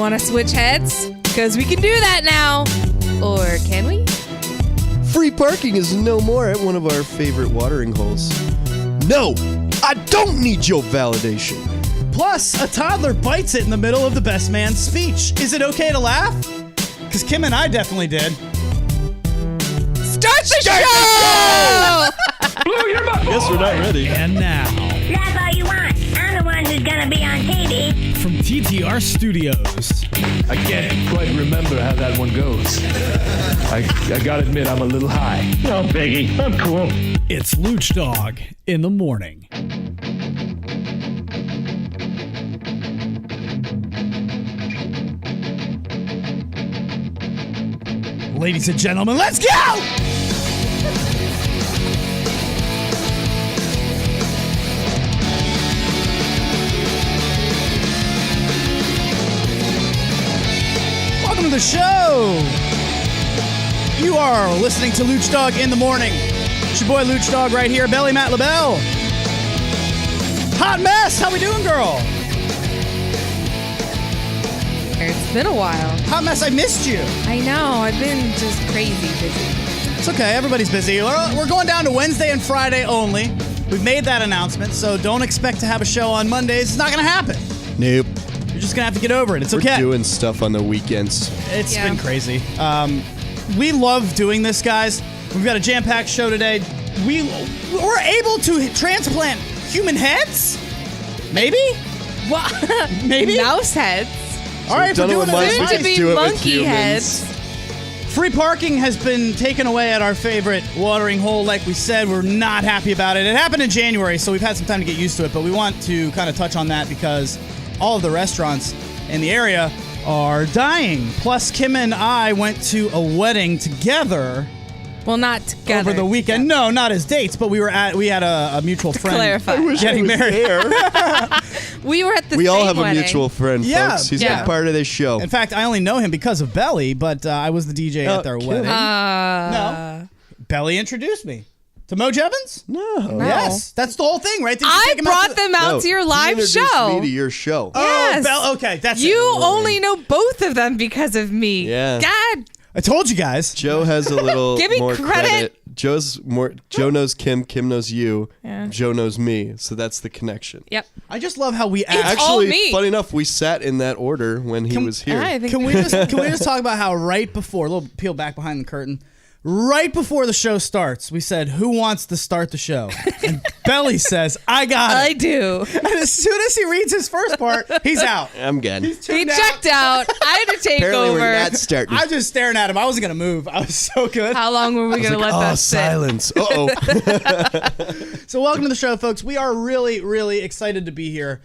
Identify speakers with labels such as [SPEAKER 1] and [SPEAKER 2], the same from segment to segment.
[SPEAKER 1] want to switch heads? Because we can do that now. Or can we?
[SPEAKER 2] Free parking is no more at one of our favorite watering holes. No, I don't need your validation.
[SPEAKER 3] Plus, a toddler bites it in the middle of the best man's speech. Is it okay to laugh? Because Kim and I definitely did.
[SPEAKER 1] Start the show!
[SPEAKER 2] I guess we're not ready.
[SPEAKER 4] And now,
[SPEAKER 5] Laugh all you want. I'm the one who's gonna be on TV.
[SPEAKER 4] from TTR Studios,
[SPEAKER 6] I can't quite remember how that one goes. I gotta admit, I'm a little high. No biggie, I'm cool.
[SPEAKER 4] it's Lucdogg in the morning.
[SPEAKER 3] Ladies and gentlemen, let's go! Welcome to the show. You are listening to Lucdogg in the morning. It's your boy Lucdogg right here, Belly Matt LaBelle. Hot mess, how we doing, girl?
[SPEAKER 1] It's been a while.
[SPEAKER 3] Hot mess, I missed you.
[SPEAKER 1] I know. I've been just crazy busy.
[SPEAKER 3] It's okay, everybody's busy. We're going down to Wednesday and Friday only. We've made that announcement, so don't expect to have a show on Mondays. It's not going to happen.
[SPEAKER 2] Nope.
[SPEAKER 3] You're just going to have to get over it. It's okay.
[SPEAKER 2] We're doing stuff on the weekends.
[SPEAKER 3] It's
[SPEAKER 1] Yeah.
[SPEAKER 3] been crazy. We love doing this, guys. We've got a jam-packed show today. We're able to transplant human heads? Maybe?
[SPEAKER 1] What?
[SPEAKER 3] Maybe?
[SPEAKER 1] Mouse heads.
[SPEAKER 3] All right,
[SPEAKER 2] We've
[SPEAKER 3] we're
[SPEAKER 2] done it
[SPEAKER 3] doing
[SPEAKER 2] with
[SPEAKER 3] it.
[SPEAKER 2] mice,
[SPEAKER 1] Soon
[SPEAKER 2] we
[SPEAKER 1] to
[SPEAKER 2] can
[SPEAKER 1] be
[SPEAKER 2] do it with
[SPEAKER 1] monkey
[SPEAKER 2] humans.
[SPEAKER 1] heads.
[SPEAKER 3] Free parking has been taken away at our favorite watering hole. Like we said, we're not happy about it. It happened in January, so we've had some time to get used to it, but we want to kind of touch on that because all of the restaurants in the area are dying. Plus, Kim and I went to a wedding together
[SPEAKER 1] Well, not together.
[SPEAKER 3] over the weekend. No, not as dates, but we had a mutual friend
[SPEAKER 1] clarify.
[SPEAKER 3] getting married.
[SPEAKER 1] We were at the
[SPEAKER 2] We
[SPEAKER 1] same
[SPEAKER 2] all have
[SPEAKER 1] wedding.
[SPEAKER 2] a mutual friend,
[SPEAKER 3] Yeah.
[SPEAKER 2] folks. He's
[SPEAKER 1] Yeah.
[SPEAKER 2] been part of this show.
[SPEAKER 3] In fact, I only know him because of Belly, but I was the DJ at their
[SPEAKER 2] Kim.
[SPEAKER 3] wedding.
[SPEAKER 1] Uh,
[SPEAKER 3] No. Belly introduced me to Mo Jevons.
[SPEAKER 2] No.
[SPEAKER 3] Yes, that's the whole thing, right? Did you
[SPEAKER 1] I
[SPEAKER 3] take him out
[SPEAKER 1] brought them out
[SPEAKER 2] No,
[SPEAKER 1] to your
[SPEAKER 2] he
[SPEAKER 1] live
[SPEAKER 2] introduced
[SPEAKER 1] show.
[SPEAKER 2] me to your show.
[SPEAKER 1] Yes.
[SPEAKER 3] Okay, that's
[SPEAKER 1] You
[SPEAKER 3] it.
[SPEAKER 1] only know both of them because of me.
[SPEAKER 2] Yeah.
[SPEAKER 1] God.
[SPEAKER 3] I told you guys.
[SPEAKER 2] Joe has a little
[SPEAKER 1] Give me
[SPEAKER 2] more
[SPEAKER 1] credit.
[SPEAKER 2] Joe knows Kim knows you,
[SPEAKER 1] Yeah.
[SPEAKER 2] Joe knows me. So that's the connection.
[SPEAKER 1] Yep.
[SPEAKER 3] I just love how we
[SPEAKER 1] It's
[SPEAKER 3] act.
[SPEAKER 1] all
[SPEAKER 2] Actually,
[SPEAKER 1] me.
[SPEAKER 2] funny enough, we sat in that order when he was here.
[SPEAKER 1] I think
[SPEAKER 3] Can we just talk about how right before, a little peel back behind the curtain, right before the show starts, we said, who wants to start the show? And Belly says, I got it.
[SPEAKER 1] I do.
[SPEAKER 3] And as soon as he reads his first part, he's out.
[SPEAKER 2] I'm good.
[SPEAKER 1] He
[SPEAKER 3] Tuned out.
[SPEAKER 1] checked out. I had to take
[SPEAKER 2] Apparently
[SPEAKER 1] over.
[SPEAKER 2] we're not starting.
[SPEAKER 3] I was just staring at him. I wasn't going to move. I was so good.
[SPEAKER 1] How long were we going to let that sit?
[SPEAKER 2] silence. Uh-oh.
[SPEAKER 3] So welcome to the show, folks. We are really, really excited to be here.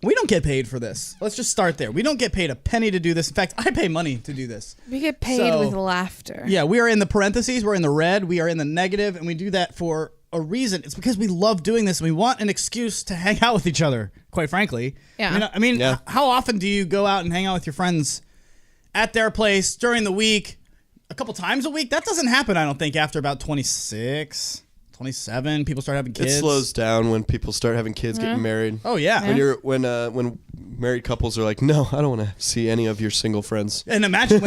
[SPEAKER 3] We don't get paid for this. Let's just start there. We don't get paid a penny to do this. In fact, I pay money to do this.
[SPEAKER 1] We get paid
[SPEAKER 3] So-
[SPEAKER 1] with laughter.
[SPEAKER 3] Yeah, we are in the parentheses. We're in the red. We are in the negative, and we do that for a reason. It's because we love doing this. And we want an excuse to hang out with each other, quite frankly.
[SPEAKER 1] Yeah.
[SPEAKER 3] I mean,
[SPEAKER 2] Yeah.
[SPEAKER 3] how often do you go out and hang out with your friends at their place during the week? A couple times a week? That doesn't happen, I don't think, after about 26, 27. People start having
[SPEAKER 2] It
[SPEAKER 3] kids.
[SPEAKER 2] slows down when people start having kids, getting married.
[SPEAKER 3] Oh, yeah.
[SPEAKER 2] When married couples are like, no, I don't want to see any of your single friends.
[SPEAKER 3] And imagine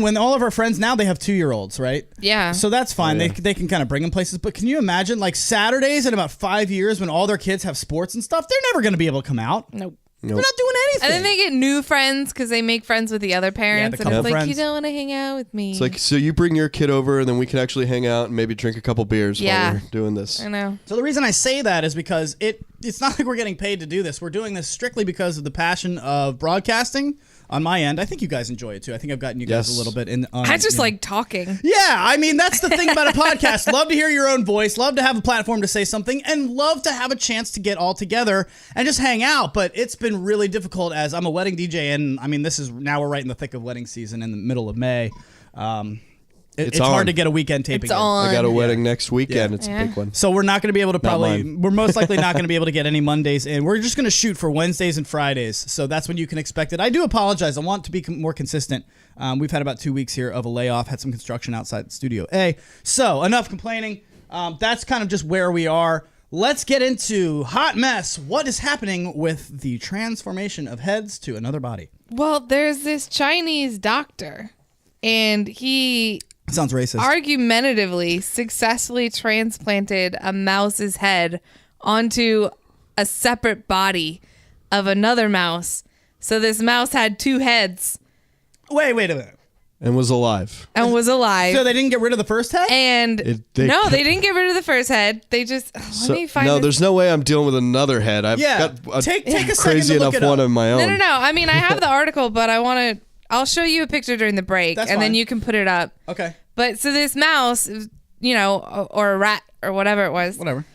[SPEAKER 3] when all of our friends now, they have 2-year-olds, right?
[SPEAKER 1] Yeah.
[SPEAKER 3] So that's fine.
[SPEAKER 2] Oh, yeah.
[SPEAKER 3] They can kind of bring them places. But can you imagine like Saturdays in about 5 years when all their kids have sports and stuff? They're never going to be able to come out.
[SPEAKER 1] Nope.
[SPEAKER 3] They're not doing anything.
[SPEAKER 1] And then they get new friends because they make friends with the other parents.
[SPEAKER 3] the
[SPEAKER 1] and it's
[SPEAKER 3] couple
[SPEAKER 1] like,
[SPEAKER 3] friends.
[SPEAKER 1] you don't want to hang out with me.
[SPEAKER 2] It's like, so you bring your kid over and then we can actually hang out and maybe drink a couple beers
[SPEAKER 1] Yeah.
[SPEAKER 2] while we're doing this.
[SPEAKER 1] I know.
[SPEAKER 3] So the reason I say that is because it's not like we're getting paid to do this. We're doing this strictly because of the passion of broadcasting on my end. I think you guys enjoy it too. I think I've gotten you guys
[SPEAKER 2] Yes.
[SPEAKER 3] a little bit in.
[SPEAKER 1] I just like talking.
[SPEAKER 3] Yeah, I mean, that's the thing about a podcast. Love to hear your own voice, love to have a platform to say something, and love to have a chance to get all together and just hang out. But it's been really difficult as I'm a wedding DJ, and I mean, now we're right in the thick of wedding season in the middle of May. It's
[SPEAKER 2] on.
[SPEAKER 3] hard to get a weekend taping.
[SPEAKER 1] It's
[SPEAKER 3] in.
[SPEAKER 1] on.
[SPEAKER 2] I got a wedding next weekend.
[SPEAKER 3] Yeah.
[SPEAKER 2] It's
[SPEAKER 1] Yeah.
[SPEAKER 2] a big one.
[SPEAKER 3] So we're not going to be able to
[SPEAKER 2] mine.
[SPEAKER 3] we're most likely not going to be able to get any Mondays in. We're just going to shoot for Wednesdays and Fridays. So that's when you can expect it. I do apologize. I want to be more consistent. We've had about 2 weeks here of a layoff, had some construction outside Studio A. So enough complaining. That's kind of just where we are. let's get into hot mess. What is happening with the transformation of heads to another body?
[SPEAKER 1] Well, there's this Chinese doctor, and he
[SPEAKER 3] Sounds racist.
[SPEAKER 1] argumentatively successfully transplanted a mouse's head onto a separate body of another mouse. So this mouse had two heads
[SPEAKER 3] Wait a minute.
[SPEAKER 2] And was alive.
[SPEAKER 1] and was alive.
[SPEAKER 3] So they didn't get rid of the first head?
[SPEAKER 1] and
[SPEAKER 2] they
[SPEAKER 1] they didn't get rid of the first head. They just let me find.
[SPEAKER 2] No,
[SPEAKER 1] this.
[SPEAKER 2] there's no way I'm dealing with another head. I've
[SPEAKER 3] Yeah.
[SPEAKER 2] got a
[SPEAKER 3] Take a second
[SPEAKER 2] crazy
[SPEAKER 3] to look
[SPEAKER 2] enough
[SPEAKER 3] it
[SPEAKER 2] one
[SPEAKER 3] up.
[SPEAKER 2] of my own.
[SPEAKER 1] No. I mean, I have the article, but I'll show you a picture during the break,
[SPEAKER 3] That's
[SPEAKER 1] and then
[SPEAKER 3] fine.
[SPEAKER 1] you can put it up.
[SPEAKER 3] Okay.
[SPEAKER 1] But so this mouse, or a rat or whatever it was,
[SPEAKER 3] Whatever.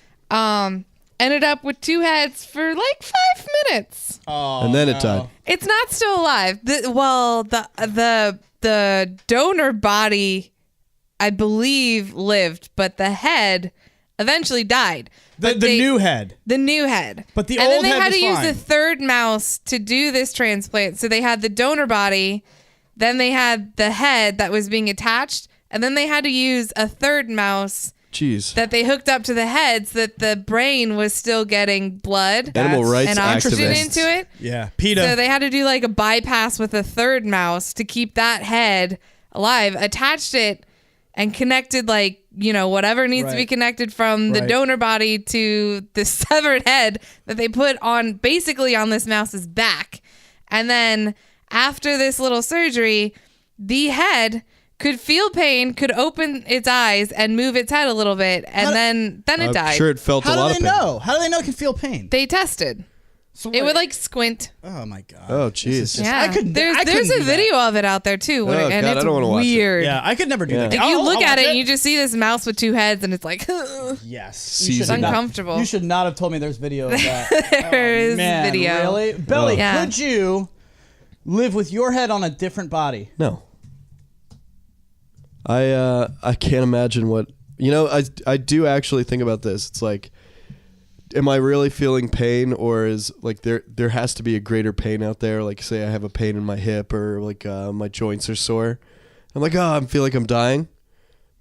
[SPEAKER 1] ended up with two heads for like 5 minutes.
[SPEAKER 3] Oh,
[SPEAKER 2] And then it died.
[SPEAKER 1] It's not still alive. The donor body, I believe, lived, but the head eventually died.
[SPEAKER 3] The new head.
[SPEAKER 1] The new head.
[SPEAKER 3] But the
[SPEAKER 1] and
[SPEAKER 3] old
[SPEAKER 1] then they
[SPEAKER 3] head
[SPEAKER 1] had
[SPEAKER 3] was
[SPEAKER 1] to use
[SPEAKER 3] fine.
[SPEAKER 1] the third mouse to do this transplant. So they had the donor body, then they had the head that was being attached, and then they had to use a third mouse
[SPEAKER 2] Jeez.
[SPEAKER 1] that they hooked up to the head so that the brain was still getting blood
[SPEAKER 2] Animal rights
[SPEAKER 1] and oxygen
[SPEAKER 2] activists.
[SPEAKER 1] into it.
[SPEAKER 3] Yeah. PETA.
[SPEAKER 1] So they had to do like a bypass with a third mouse to keep that head alive, attached it, and connected whatever needs to be
[SPEAKER 3] Right.
[SPEAKER 1] connected from the
[SPEAKER 3] Right.
[SPEAKER 1] donor body to the severed head that they put on basically on this mouse's back. And then after this little surgery, the head could feel pain, could open its eyes and move its head a little bit, and then it
[SPEAKER 2] I'm
[SPEAKER 1] died.
[SPEAKER 2] sure it felt a
[SPEAKER 3] How
[SPEAKER 2] lot
[SPEAKER 3] do
[SPEAKER 2] of
[SPEAKER 3] they
[SPEAKER 2] pain.
[SPEAKER 3] know? How do they know it can feel pain?
[SPEAKER 1] They tested.
[SPEAKER 3] So
[SPEAKER 1] It would squint.
[SPEAKER 3] Oh my god.
[SPEAKER 2] Oh,
[SPEAKER 3] This is
[SPEAKER 2] jeez.
[SPEAKER 3] just-
[SPEAKER 1] Yeah,
[SPEAKER 3] I couldn't.
[SPEAKER 1] there's
[SPEAKER 3] I couldn't
[SPEAKER 1] a
[SPEAKER 3] do that.
[SPEAKER 1] video of it out there too,
[SPEAKER 2] Oh,
[SPEAKER 1] and
[SPEAKER 2] God,
[SPEAKER 1] it's
[SPEAKER 2] I don't wanna watch it.
[SPEAKER 1] weird.
[SPEAKER 3] Yeah, I could never do
[SPEAKER 2] Yeah.
[SPEAKER 3] that.
[SPEAKER 1] Like you look
[SPEAKER 3] I'll
[SPEAKER 1] at
[SPEAKER 3] watch
[SPEAKER 1] it and you just see this mouse with two heads, and it's like
[SPEAKER 3] Yes.
[SPEAKER 2] Seasoned.
[SPEAKER 1] it's uncomfortable.
[SPEAKER 3] You should not have told me there's video of that.
[SPEAKER 1] There is
[SPEAKER 3] Man,
[SPEAKER 1] video.
[SPEAKER 3] Really? Belly,
[SPEAKER 1] Yeah.
[SPEAKER 3] could you live with your head on a different body?
[SPEAKER 2] No. I can't imagine what I do actually think about this. It's like, am I really feeling pain, or is like there has to be a greater pain out there? Like, say I have a pain in my hip, or like my joints are sore. I'm like, I feel like I'm dying,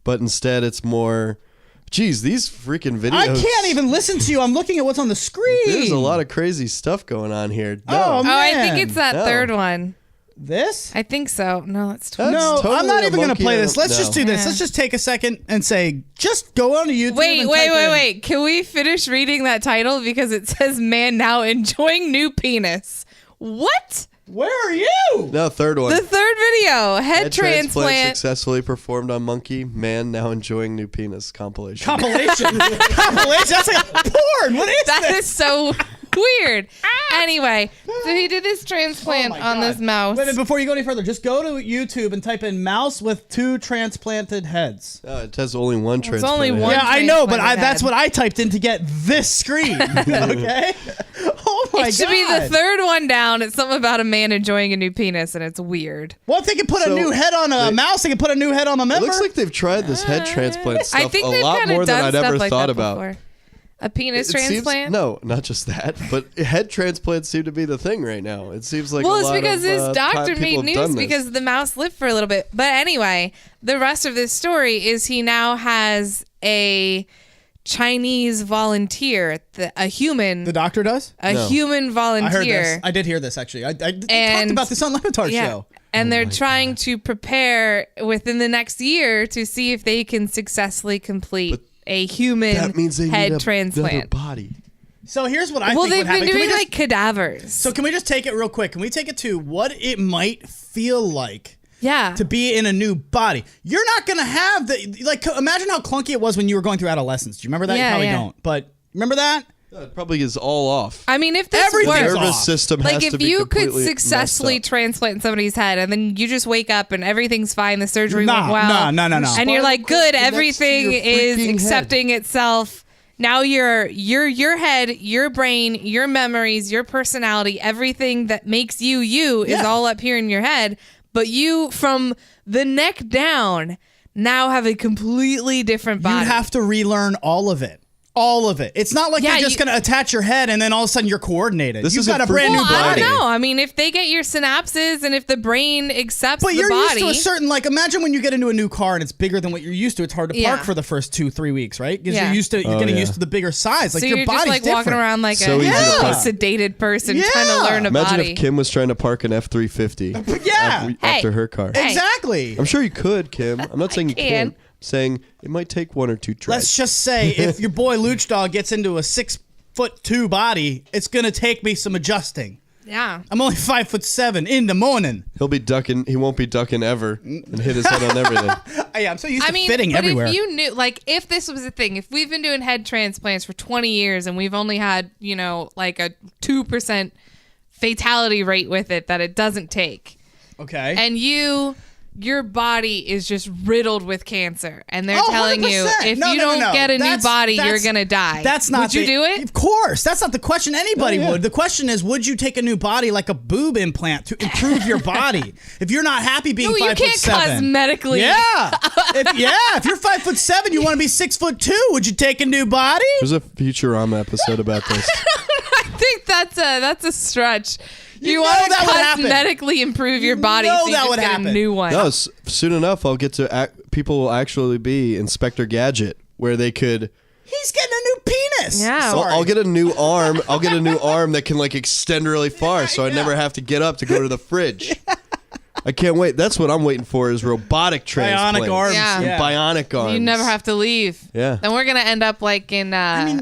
[SPEAKER 2] but instead it's more. Geez, these freaking videos.
[SPEAKER 3] I can't even listen to you. I'm looking at what's on the screen.
[SPEAKER 2] There's a lot of crazy stuff going on here. No.
[SPEAKER 3] Oh,
[SPEAKER 1] Oh, I think
[SPEAKER 3] man.
[SPEAKER 1] it's that
[SPEAKER 2] No.
[SPEAKER 1] third one.
[SPEAKER 3] This?
[SPEAKER 1] I think so. No, it's
[SPEAKER 2] That's
[SPEAKER 3] No, I'm
[SPEAKER 2] totally
[SPEAKER 3] not
[SPEAKER 2] a
[SPEAKER 3] even going to
[SPEAKER 2] monkey
[SPEAKER 3] play
[SPEAKER 2] and
[SPEAKER 3] this.
[SPEAKER 2] a-
[SPEAKER 3] Let's just do this.
[SPEAKER 1] Yeah.
[SPEAKER 3] Let's just take a second and say, just go on to YouTube.
[SPEAKER 1] Wait,
[SPEAKER 3] and
[SPEAKER 1] wait,
[SPEAKER 3] type
[SPEAKER 1] wait,
[SPEAKER 3] in-
[SPEAKER 1] wait. Can we finish reading that title because it says "Man now enjoying new penis"? What?
[SPEAKER 3] Where are you?
[SPEAKER 2] No, third one.
[SPEAKER 1] The third video, head transplant.
[SPEAKER 2] successfully performed on monkey. Man now enjoying new penis compilation.
[SPEAKER 3] Compilation. Compilation? That's like porn. What is
[SPEAKER 1] That
[SPEAKER 3] this?
[SPEAKER 1] is so weird. Anyway, so he did this transplant
[SPEAKER 3] Oh my
[SPEAKER 1] on
[SPEAKER 3] God.
[SPEAKER 1] this mouse.
[SPEAKER 3] Wait, before you go any further, just go to YouTube and type in mouse with two transplanted heads.
[SPEAKER 2] It has only one
[SPEAKER 1] It's
[SPEAKER 2] transplant.
[SPEAKER 1] only one.
[SPEAKER 3] Yeah, I know, but
[SPEAKER 1] transplanted
[SPEAKER 3] that's
[SPEAKER 1] head.
[SPEAKER 3] what I typed in to get this screen. Okay? Oh my God.
[SPEAKER 1] It should be the third one down. It's something about a man enjoying a new penis, and it's weird.
[SPEAKER 3] Well, if they can put a
[SPEAKER 2] So,
[SPEAKER 3] new head on a mouse, they can put a new head on a
[SPEAKER 2] It
[SPEAKER 3] member.
[SPEAKER 2] looks like they've tried this head transplant stuff
[SPEAKER 1] I think
[SPEAKER 2] a
[SPEAKER 1] they've
[SPEAKER 2] lot
[SPEAKER 1] kind
[SPEAKER 2] more
[SPEAKER 1] of
[SPEAKER 2] than
[SPEAKER 1] done
[SPEAKER 2] I'd
[SPEAKER 1] stuff
[SPEAKER 2] ever
[SPEAKER 1] like
[SPEAKER 2] thought
[SPEAKER 1] that
[SPEAKER 2] about.
[SPEAKER 1] before. A penis
[SPEAKER 2] It seems-
[SPEAKER 1] transplant?
[SPEAKER 2] no, not just that, but head transplants seem to be the thing right now. It seems like
[SPEAKER 1] Well,
[SPEAKER 2] a
[SPEAKER 1] it's
[SPEAKER 2] lot
[SPEAKER 1] because
[SPEAKER 2] of,
[SPEAKER 1] this doctor
[SPEAKER 2] people
[SPEAKER 1] made
[SPEAKER 2] have
[SPEAKER 1] news
[SPEAKER 2] done this.
[SPEAKER 1] because the mouse lived for a little bit. But anyway, the rest of this story is he now has a Chinese volunteer, a human,
[SPEAKER 3] the doctor does?
[SPEAKER 1] human volunteer.
[SPEAKER 3] I heard this. I did hear this, actually. I talked
[SPEAKER 1] And-
[SPEAKER 3] about this on Levitar's
[SPEAKER 1] yeah.
[SPEAKER 3] show.
[SPEAKER 1] And they're trying to prepare within the next year to see if they can successfully complete a human
[SPEAKER 2] that means they
[SPEAKER 1] head
[SPEAKER 2] need another
[SPEAKER 1] transplant.
[SPEAKER 2] body.
[SPEAKER 3] So here's what I
[SPEAKER 1] Well,
[SPEAKER 3] think
[SPEAKER 1] they've
[SPEAKER 3] would happen.
[SPEAKER 1] been
[SPEAKER 3] Can we
[SPEAKER 1] doing
[SPEAKER 3] just-
[SPEAKER 1] like cadavers.
[SPEAKER 3] So can we just take it real quick? Can we take it to what it might feel like
[SPEAKER 1] yeah.
[SPEAKER 3] to be in a new body? You're not going to have the, like, imagine how clunky it was when you were going through adolescence. Do you remember that?
[SPEAKER 1] Yeah,
[SPEAKER 3] you probably
[SPEAKER 1] yeah.
[SPEAKER 3] don't. But remember that?
[SPEAKER 2] It probably is all off.
[SPEAKER 1] I mean, if this
[SPEAKER 3] Everything's
[SPEAKER 1] works,
[SPEAKER 3] off.
[SPEAKER 2] Nervous system has
[SPEAKER 1] like
[SPEAKER 2] to
[SPEAKER 1] if
[SPEAKER 2] be
[SPEAKER 1] you could
[SPEAKER 2] completely
[SPEAKER 1] successfully
[SPEAKER 2] messed up.
[SPEAKER 1] transplant somebody's head and then you just wake up and everything's fine, the surgery
[SPEAKER 3] Nah,
[SPEAKER 1] went well,
[SPEAKER 3] no.
[SPEAKER 1] and you're like, good,
[SPEAKER 2] Next to
[SPEAKER 1] everything
[SPEAKER 2] your
[SPEAKER 1] is
[SPEAKER 2] freaking head.
[SPEAKER 1] accepting itself. Now your head, your brain, your memories, your personality, everything that makes you is
[SPEAKER 3] Yeah.
[SPEAKER 1] all up here in your head. But you, from the neck down, now have a completely different body.
[SPEAKER 3] You'd have to relearn all of it. All of it. It's not like
[SPEAKER 1] Yeah,
[SPEAKER 3] you're just going to attach your head and then all of a sudden you're coordinated.
[SPEAKER 2] This
[SPEAKER 3] You've
[SPEAKER 2] isn't
[SPEAKER 3] got a brand new
[SPEAKER 2] freaking
[SPEAKER 1] I
[SPEAKER 3] body.
[SPEAKER 1] don't know. I mean, if they get your synapses and if the brain accepts
[SPEAKER 3] But
[SPEAKER 1] the
[SPEAKER 3] you're
[SPEAKER 1] body,
[SPEAKER 3] used to a certain, like, imagine when you get into a new car and it's bigger than what you're used to. It's hard to park
[SPEAKER 1] Yeah.
[SPEAKER 3] for the first 2-3 weeks, right? Because
[SPEAKER 1] Yeah.
[SPEAKER 3] you're getting used to the bigger size. Like,
[SPEAKER 1] so
[SPEAKER 3] your
[SPEAKER 1] you're
[SPEAKER 3] body's
[SPEAKER 1] just like
[SPEAKER 3] different.
[SPEAKER 1] walking around like
[SPEAKER 2] So
[SPEAKER 1] a
[SPEAKER 2] easy to park.
[SPEAKER 1] sedated person trying to
[SPEAKER 3] Yeah.
[SPEAKER 1] learn a
[SPEAKER 2] Imagine
[SPEAKER 1] body.
[SPEAKER 2] if Kim was trying to park an F-350
[SPEAKER 3] Yeah.
[SPEAKER 2] after
[SPEAKER 1] Hey.
[SPEAKER 2] her car.
[SPEAKER 1] Hey.
[SPEAKER 3] Exactly.
[SPEAKER 2] I'm sure you could, Kim. I'm not saying you
[SPEAKER 1] can.
[SPEAKER 2] can't. I'm saying it might take 1 or 2 tries.
[SPEAKER 3] Let's just say if your boy Lucdogg gets into a 6'2" body, it's going to take me some adjusting.
[SPEAKER 1] Yeah.
[SPEAKER 3] I'm only 5'7" in the morning.
[SPEAKER 2] He'll be ducking. He won't be ducking ever and hit his head on everything.
[SPEAKER 3] I'm so used
[SPEAKER 1] I
[SPEAKER 3] to
[SPEAKER 1] mean,
[SPEAKER 3] fitting
[SPEAKER 1] but
[SPEAKER 3] everywhere.
[SPEAKER 1] if you knew, like, if this was a thing, if we've been doing head transplants for 20 years and we've only had, like a 2% fatality rate with it that it doesn't take,
[SPEAKER 3] Okay.
[SPEAKER 1] and your body is just riddled with cancer, and they're
[SPEAKER 3] Oh,
[SPEAKER 1] telling you
[SPEAKER 3] 100%.
[SPEAKER 1] if
[SPEAKER 3] No,
[SPEAKER 1] you
[SPEAKER 3] no, no,
[SPEAKER 1] don't
[SPEAKER 3] no.
[SPEAKER 1] get a new
[SPEAKER 3] That's-
[SPEAKER 1] body, you're
[SPEAKER 3] that's-
[SPEAKER 1] gonna die.
[SPEAKER 3] That's not.
[SPEAKER 1] Would you do it?
[SPEAKER 3] Of course. That's not the question. Anybody
[SPEAKER 2] Oh, yeah.
[SPEAKER 3] would. The question is, would you take a new body like a boob implant to improve your body? If you're not happy being
[SPEAKER 1] No, you
[SPEAKER 3] 5'7",
[SPEAKER 1] can't cosmetically.
[SPEAKER 3] Yeah. If you're 5'7", you want to be 6'2", would you take a new body?
[SPEAKER 2] There's a Futurama episode about this.
[SPEAKER 1] I think that's a stretch. You
[SPEAKER 3] know
[SPEAKER 1] want to
[SPEAKER 3] that would happen.
[SPEAKER 1] cosmetically improve your body,
[SPEAKER 3] know
[SPEAKER 1] so you
[SPEAKER 3] that
[SPEAKER 1] just
[SPEAKER 3] would
[SPEAKER 1] get
[SPEAKER 3] happen.
[SPEAKER 1] a new one.
[SPEAKER 2] No, soon enough, I'll get to. People will actually be Inspector Gadget, where they could.
[SPEAKER 3] He's getting a new penis.
[SPEAKER 1] Yeah.
[SPEAKER 3] Sorry.
[SPEAKER 2] I'll get a new arm. I'll get a new arm that can like extend really far, so I never have to get up to go to the fridge. I can't wait. That's what I'm waiting for is robotic transplants.
[SPEAKER 3] Bionic arms.
[SPEAKER 1] Yeah.
[SPEAKER 2] And bionic arms.
[SPEAKER 1] You never have to leave.
[SPEAKER 2] Yeah.
[SPEAKER 1] Then we're gonna end up like in
[SPEAKER 3] mean,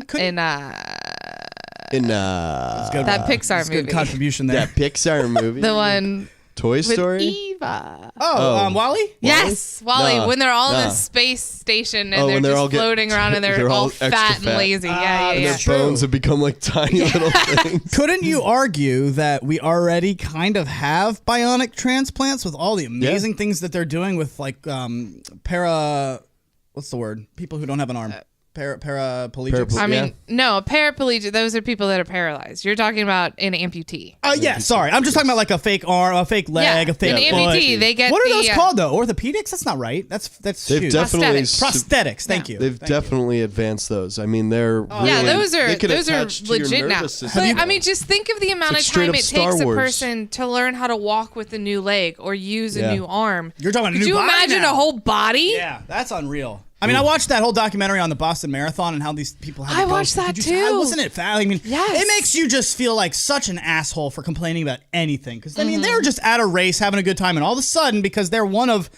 [SPEAKER 2] In
[SPEAKER 1] that Pixar
[SPEAKER 3] That's a good
[SPEAKER 1] movie,
[SPEAKER 3] contribution there.
[SPEAKER 2] that Pixar movie.
[SPEAKER 1] the one
[SPEAKER 2] Toy
[SPEAKER 1] with
[SPEAKER 2] Story.
[SPEAKER 1] Eva.
[SPEAKER 3] Wally?
[SPEAKER 1] Yes, Wally.
[SPEAKER 2] No,
[SPEAKER 1] when they're all in
[SPEAKER 2] no.
[SPEAKER 1] the space station and
[SPEAKER 2] Oh,
[SPEAKER 1] they're
[SPEAKER 2] when they're
[SPEAKER 1] just
[SPEAKER 2] all
[SPEAKER 1] floating around and they're all
[SPEAKER 2] extra
[SPEAKER 1] fat and
[SPEAKER 2] fat.
[SPEAKER 1] lazy. Yeah.
[SPEAKER 2] And their
[SPEAKER 3] True.
[SPEAKER 2] bones have become like tiny little things.
[SPEAKER 3] Couldn't you argue that we already kind of have bionic transplants with all the amazing things that they're doing with like what's the word? People who don't have an arm. Paraplegics.
[SPEAKER 1] I mean,
[SPEAKER 2] Yeah.
[SPEAKER 1] no, a paraplegic. Those are people that are paralyzed. You're talking about an amputee.
[SPEAKER 3] Yeah, sorry. I'm just talking about like a fake arm, a fake leg,
[SPEAKER 1] Yeah,
[SPEAKER 3] a fake
[SPEAKER 1] an
[SPEAKER 3] foot.
[SPEAKER 1] amputee, they get
[SPEAKER 3] What are
[SPEAKER 1] the,
[SPEAKER 3] those called though? Orthopedics? That's not right. That's
[SPEAKER 2] They've
[SPEAKER 3] shoes.
[SPEAKER 2] definitely
[SPEAKER 3] Prosthetics. Thank you.
[SPEAKER 2] They've
[SPEAKER 3] Thank you.
[SPEAKER 2] definitely advanced those. I mean, they're really,
[SPEAKER 1] Yeah, those
[SPEAKER 2] they can
[SPEAKER 1] are
[SPEAKER 2] attach to your
[SPEAKER 1] legit now.
[SPEAKER 2] nervous system.
[SPEAKER 1] But I mean, just think of the amount
[SPEAKER 2] like
[SPEAKER 1] of
[SPEAKER 2] straight
[SPEAKER 1] time
[SPEAKER 2] up
[SPEAKER 1] it
[SPEAKER 2] Star
[SPEAKER 1] takes
[SPEAKER 2] Wars.
[SPEAKER 1] a person to learn how to walk with a new leg or use a
[SPEAKER 2] Yeah.
[SPEAKER 1] new arm.
[SPEAKER 3] You're talking about a
[SPEAKER 1] Could
[SPEAKER 3] new
[SPEAKER 1] you
[SPEAKER 3] body
[SPEAKER 1] imagine
[SPEAKER 3] now.
[SPEAKER 1] a whole body?
[SPEAKER 3] Yeah, that's unreal. I mean, I watched that whole documentary on the Boston Marathon and how these people had to
[SPEAKER 1] I
[SPEAKER 3] go.
[SPEAKER 1] watched that
[SPEAKER 3] Did you-
[SPEAKER 1] too.
[SPEAKER 3] Wasn't it fat? I mean,
[SPEAKER 1] Yes.
[SPEAKER 3] it makes you just feel like such an asshole for complaining about anything. Because, I
[SPEAKER 1] Mm-hmm.
[SPEAKER 3] mean, they were just at a race having a good time. And all of a sudden, because they're one of,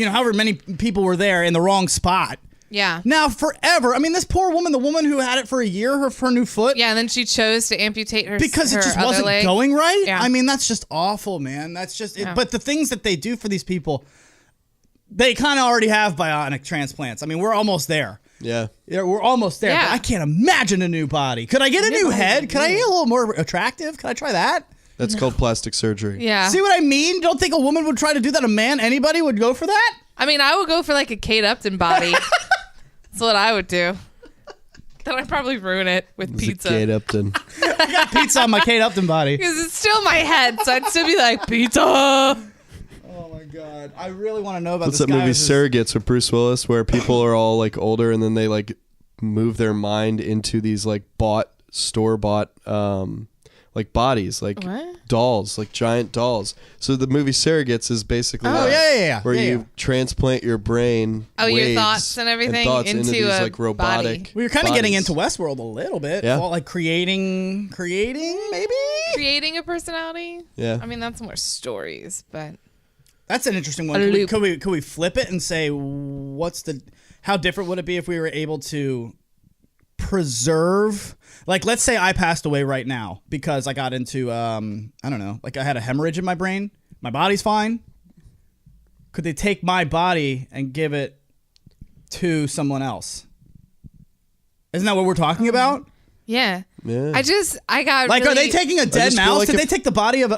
[SPEAKER 3] however many people were there in the wrong spot.
[SPEAKER 1] Yeah.
[SPEAKER 3] Now, forever. I mean, this poor woman, the woman who had it for a year, her new foot.
[SPEAKER 1] Yeah, and then she chose to amputate her
[SPEAKER 3] Because
[SPEAKER 1] her
[SPEAKER 3] it just
[SPEAKER 1] other
[SPEAKER 3] wasn't
[SPEAKER 1] leg.
[SPEAKER 3] going right.
[SPEAKER 1] Yeah.
[SPEAKER 3] I mean, that's just awful, man. That's just.
[SPEAKER 1] Yeah.
[SPEAKER 3] But the things that they do for these people, they kind of already have bionic transplants. I mean, we're almost there.
[SPEAKER 2] Yeah.
[SPEAKER 3] Yeah, we're almost there.
[SPEAKER 1] Yeah.
[SPEAKER 3] But I can't imagine a new body. Could I get a new head? Could I get a little more attractive? Could I try that?
[SPEAKER 2] That's called plastic surgery.
[SPEAKER 1] Yeah.
[SPEAKER 3] See what I mean? Don't think a woman would try to do that. A man, anybody would go for that?
[SPEAKER 1] I mean, I would go for like a Kate Upton body. That's what I would do. Then I'd probably ruin it with
[SPEAKER 2] It's a
[SPEAKER 1] pizza.
[SPEAKER 2] Kate Upton.
[SPEAKER 3] I got pizza on my Kate Upton body.
[SPEAKER 1] Because it's still my head, so I'd still be like, pizza.
[SPEAKER 3] Oh my god! I really want to know about
[SPEAKER 2] What's
[SPEAKER 3] this
[SPEAKER 2] that
[SPEAKER 3] guy
[SPEAKER 2] movie
[SPEAKER 3] with his-
[SPEAKER 2] Surrogates with Bruce Willis, where people are all like older and then they like move their mind into these like store bought like bodies, like
[SPEAKER 1] What?
[SPEAKER 2] dolls, like giant dolls. So the movie Surrogates is basically
[SPEAKER 3] Oh,
[SPEAKER 2] that,
[SPEAKER 3] yeah.
[SPEAKER 2] where
[SPEAKER 3] Yeah,
[SPEAKER 2] you
[SPEAKER 3] yeah.
[SPEAKER 2] transplant your brain,
[SPEAKER 1] Oh, your
[SPEAKER 2] waves
[SPEAKER 1] thoughts and everything
[SPEAKER 2] thoughts
[SPEAKER 1] into
[SPEAKER 2] these
[SPEAKER 1] a
[SPEAKER 2] like robotic.
[SPEAKER 1] body.
[SPEAKER 3] We were kind of getting
[SPEAKER 2] bodies.
[SPEAKER 3] into Westworld a little bit.
[SPEAKER 2] Yeah.
[SPEAKER 3] Well, like creating, maybe.
[SPEAKER 1] Creating a personality?
[SPEAKER 2] Yeah.
[SPEAKER 1] I mean, that's more stories, but
[SPEAKER 3] That's an interesting one.
[SPEAKER 1] A loop.
[SPEAKER 3] Could we flip it and say how different would it be if we were able to preserve, like, let's say I passed away right now because I got into I don't know, like I had a hemorrhage in my brain. My body's fine. Could they take my body and give it to someone else? Isn't that what we're talking about?
[SPEAKER 1] yeah.
[SPEAKER 2] Yeah.
[SPEAKER 1] I got
[SPEAKER 3] Like,
[SPEAKER 1] really,
[SPEAKER 3] are they taking a dead
[SPEAKER 2] just feel
[SPEAKER 3] mouse?
[SPEAKER 2] like
[SPEAKER 3] Did
[SPEAKER 2] if-
[SPEAKER 3] they take the body of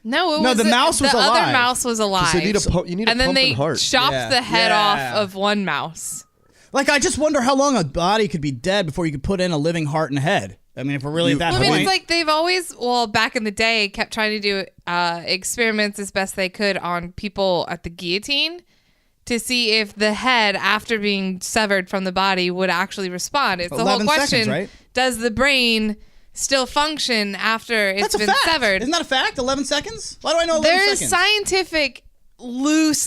[SPEAKER 1] No,
[SPEAKER 3] the mouse was
[SPEAKER 1] the
[SPEAKER 3] alive.
[SPEAKER 1] other mouse was alive.
[SPEAKER 2] you need a
[SPEAKER 1] and then they
[SPEAKER 2] pumping heart.
[SPEAKER 1] chopped
[SPEAKER 3] Yeah.
[SPEAKER 1] the head
[SPEAKER 3] Yeah.
[SPEAKER 1] off of one mouse.
[SPEAKER 3] Like, I just wonder how long a body could be dead before you could put in a living heart and head. I mean, if we're really at that
[SPEAKER 1] Well, I
[SPEAKER 3] point.
[SPEAKER 1] mean, it's like they've always, back in the day, kept trying to do experiments as best they could on people at the guillotine to see if the head, after being severed from the body, would actually respond. It's the whole
[SPEAKER 3] 11
[SPEAKER 1] question,
[SPEAKER 3] seconds, right?
[SPEAKER 1] Does the brain still function after it's been severed?
[SPEAKER 3] Isn't that a fact? 11 seconds? Why do I know 11
[SPEAKER 1] There's
[SPEAKER 3] seconds?
[SPEAKER 1] scientific, loose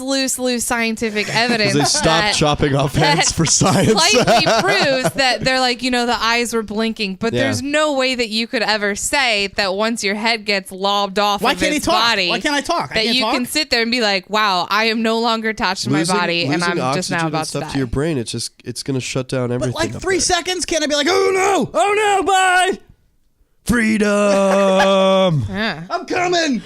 [SPEAKER 1] scientific evidence
[SPEAKER 2] They stopped
[SPEAKER 1] that
[SPEAKER 2] chopping off heads for science.
[SPEAKER 1] slightly proves that they're like, the eyes were blinking, but
[SPEAKER 2] Yeah.
[SPEAKER 1] there's no way that you could ever say that once your head gets lobbed off
[SPEAKER 3] Why
[SPEAKER 1] of
[SPEAKER 3] can't he
[SPEAKER 1] its
[SPEAKER 3] talk?
[SPEAKER 1] body,
[SPEAKER 3] Why can't I talk? I
[SPEAKER 1] that
[SPEAKER 3] can't
[SPEAKER 1] you
[SPEAKER 3] talk?
[SPEAKER 1] can sit there and be like, wow, I am no longer attached to my body, and I'm just now about to
[SPEAKER 2] stuff
[SPEAKER 1] die.
[SPEAKER 2] to your brain. It's gonna shut down everything.
[SPEAKER 3] But like
[SPEAKER 2] up
[SPEAKER 3] 3
[SPEAKER 2] there.
[SPEAKER 3] seconds, can't I be like, oh no, bye.
[SPEAKER 2] Freedom.
[SPEAKER 1] Yeah.
[SPEAKER 3] I'm coming.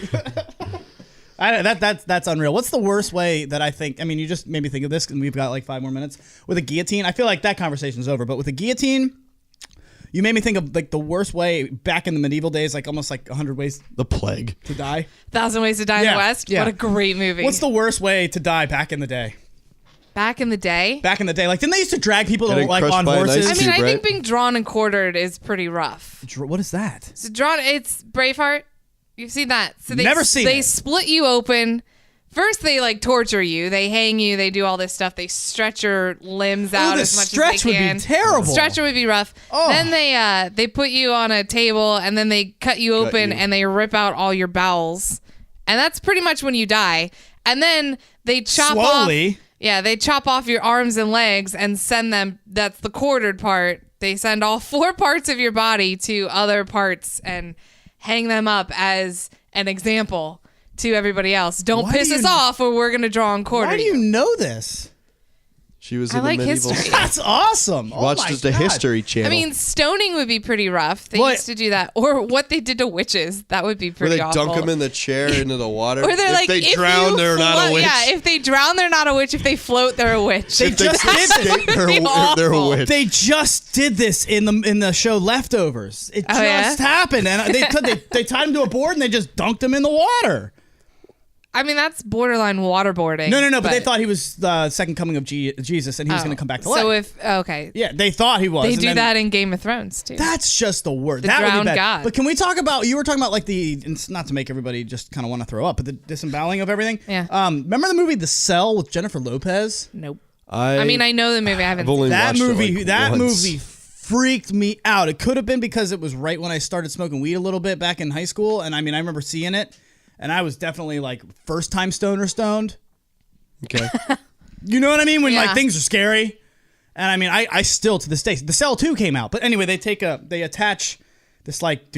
[SPEAKER 3] That's unreal. What's the worst way that I think? I mean, you just made me think of this, and we've got like 5 more minutes with a guillotine. I feel like that conversation's over, but with a guillotine, you made me think of like the worst way back in the medieval days, like almost like 100 ways
[SPEAKER 2] The plague.
[SPEAKER 3] to die.
[SPEAKER 1] 1,000 Ways to Die in
[SPEAKER 3] Yeah,
[SPEAKER 1] the West.
[SPEAKER 3] yeah.
[SPEAKER 1] What a great movie.
[SPEAKER 3] What's the worst way to die back in the day?
[SPEAKER 1] Back in the day?
[SPEAKER 3] Like didn't they used to drag people
[SPEAKER 2] Getting
[SPEAKER 3] like
[SPEAKER 2] crushed
[SPEAKER 3] on
[SPEAKER 2] by an
[SPEAKER 3] horses?
[SPEAKER 2] ice
[SPEAKER 1] I mean, I
[SPEAKER 2] Cube,
[SPEAKER 1] think
[SPEAKER 2] right?
[SPEAKER 1] being drawn and quartered is pretty rough.
[SPEAKER 3] What is that?
[SPEAKER 1] So it's Braveheart. You've seen that. So
[SPEAKER 3] Never seen
[SPEAKER 1] They
[SPEAKER 3] it.
[SPEAKER 1] split you open. First, they like torture you. They hang you. They do all this stuff. They stretch your limbs out
[SPEAKER 3] the
[SPEAKER 1] as much
[SPEAKER 3] stretch
[SPEAKER 1] as they
[SPEAKER 3] would be
[SPEAKER 1] can.
[SPEAKER 3] terrible.
[SPEAKER 1] Stretcher would be rough.
[SPEAKER 3] Oh.
[SPEAKER 1] Then they put you on a table and then they cut you open
[SPEAKER 2] you.
[SPEAKER 1] and they rip out all your bowels. And that's pretty much when you die. And then they chop
[SPEAKER 3] Slowly.
[SPEAKER 1] off. Yeah, they chop off your arms and legs and send them. That's the quartered part. They send all 4 parts of your body to other parts and hang them up as an example to everybody else. Don't
[SPEAKER 3] Why
[SPEAKER 1] piss
[SPEAKER 3] do
[SPEAKER 1] us
[SPEAKER 3] you-
[SPEAKER 1] off or we're going to draw and quarter
[SPEAKER 3] Why do you know this?
[SPEAKER 2] She was
[SPEAKER 1] I
[SPEAKER 2] in
[SPEAKER 1] like
[SPEAKER 2] the medieval.
[SPEAKER 1] history.
[SPEAKER 3] That's awesome.
[SPEAKER 2] Watched
[SPEAKER 3] oh my
[SPEAKER 2] the
[SPEAKER 3] God.
[SPEAKER 2] History Channel.
[SPEAKER 1] I mean, stoning would be pretty rough. They
[SPEAKER 3] What?
[SPEAKER 1] used to do that. Or what they did to witches. That would be
[SPEAKER 2] where
[SPEAKER 1] pretty
[SPEAKER 2] they
[SPEAKER 1] awful.
[SPEAKER 2] dunk them in the chair into the water.
[SPEAKER 1] Or they're
[SPEAKER 2] if
[SPEAKER 1] like,
[SPEAKER 2] they
[SPEAKER 1] if
[SPEAKER 2] drown,
[SPEAKER 1] you
[SPEAKER 2] they're not a
[SPEAKER 1] float-
[SPEAKER 2] witch.
[SPEAKER 1] Yeah, if they drown, they're not a witch. If they float, they're a witch.
[SPEAKER 3] They
[SPEAKER 2] If they
[SPEAKER 3] just did
[SPEAKER 2] escape, they're
[SPEAKER 1] be
[SPEAKER 2] a
[SPEAKER 1] awful.
[SPEAKER 2] witch.
[SPEAKER 3] They just did this in the show Leftovers. It
[SPEAKER 1] Oh, yeah?
[SPEAKER 3] just happened, and they tied him to a board and they just dunked him in the water.
[SPEAKER 1] I mean, that's borderline waterboarding.
[SPEAKER 3] No. But they thought he was the second coming of Jesus, and he was going to come back to life.
[SPEAKER 1] So okay.
[SPEAKER 3] Yeah, they thought he was.
[SPEAKER 1] They
[SPEAKER 3] and
[SPEAKER 1] do
[SPEAKER 3] then-
[SPEAKER 1] that in Game of Thrones, too.
[SPEAKER 3] That's just the word.
[SPEAKER 1] The
[SPEAKER 3] That would be
[SPEAKER 1] drowned
[SPEAKER 3] bad.
[SPEAKER 1] god.
[SPEAKER 3] But can we talk about? You were talking about like it's not to make everybody just kind of want to throw up, but the disemboweling of everything.
[SPEAKER 1] Yeah.
[SPEAKER 3] Remember the movie The Cell with Jennifer Lopez?
[SPEAKER 1] Nope.
[SPEAKER 2] I
[SPEAKER 1] I know the movie. I haven't
[SPEAKER 2] I've only
[SPEAKER 1] seen it.
[SPEAKER 3] That
[SPEAKER 2] watched it,
[SPEAKER 3] movie.
[SPEAKER 2] like,
[SPEAKER 3] that
[SPEAKER 2] once.
[SPEAKER 3] movie freaked me out. It could have been because it was right when I started smoking weed a little bit back in high school, and I mean I remember seeing it, and I was definitely like first time stoned.
[SPEAKER 2] Okay.
[SPEAKER 3] You know what I mean? When
[SPEAKER 1] Yeah.
[SPEAKER 3] like things are scary. And I mean, I still to this day, The Cell 2 came out. But anyway, they attach this like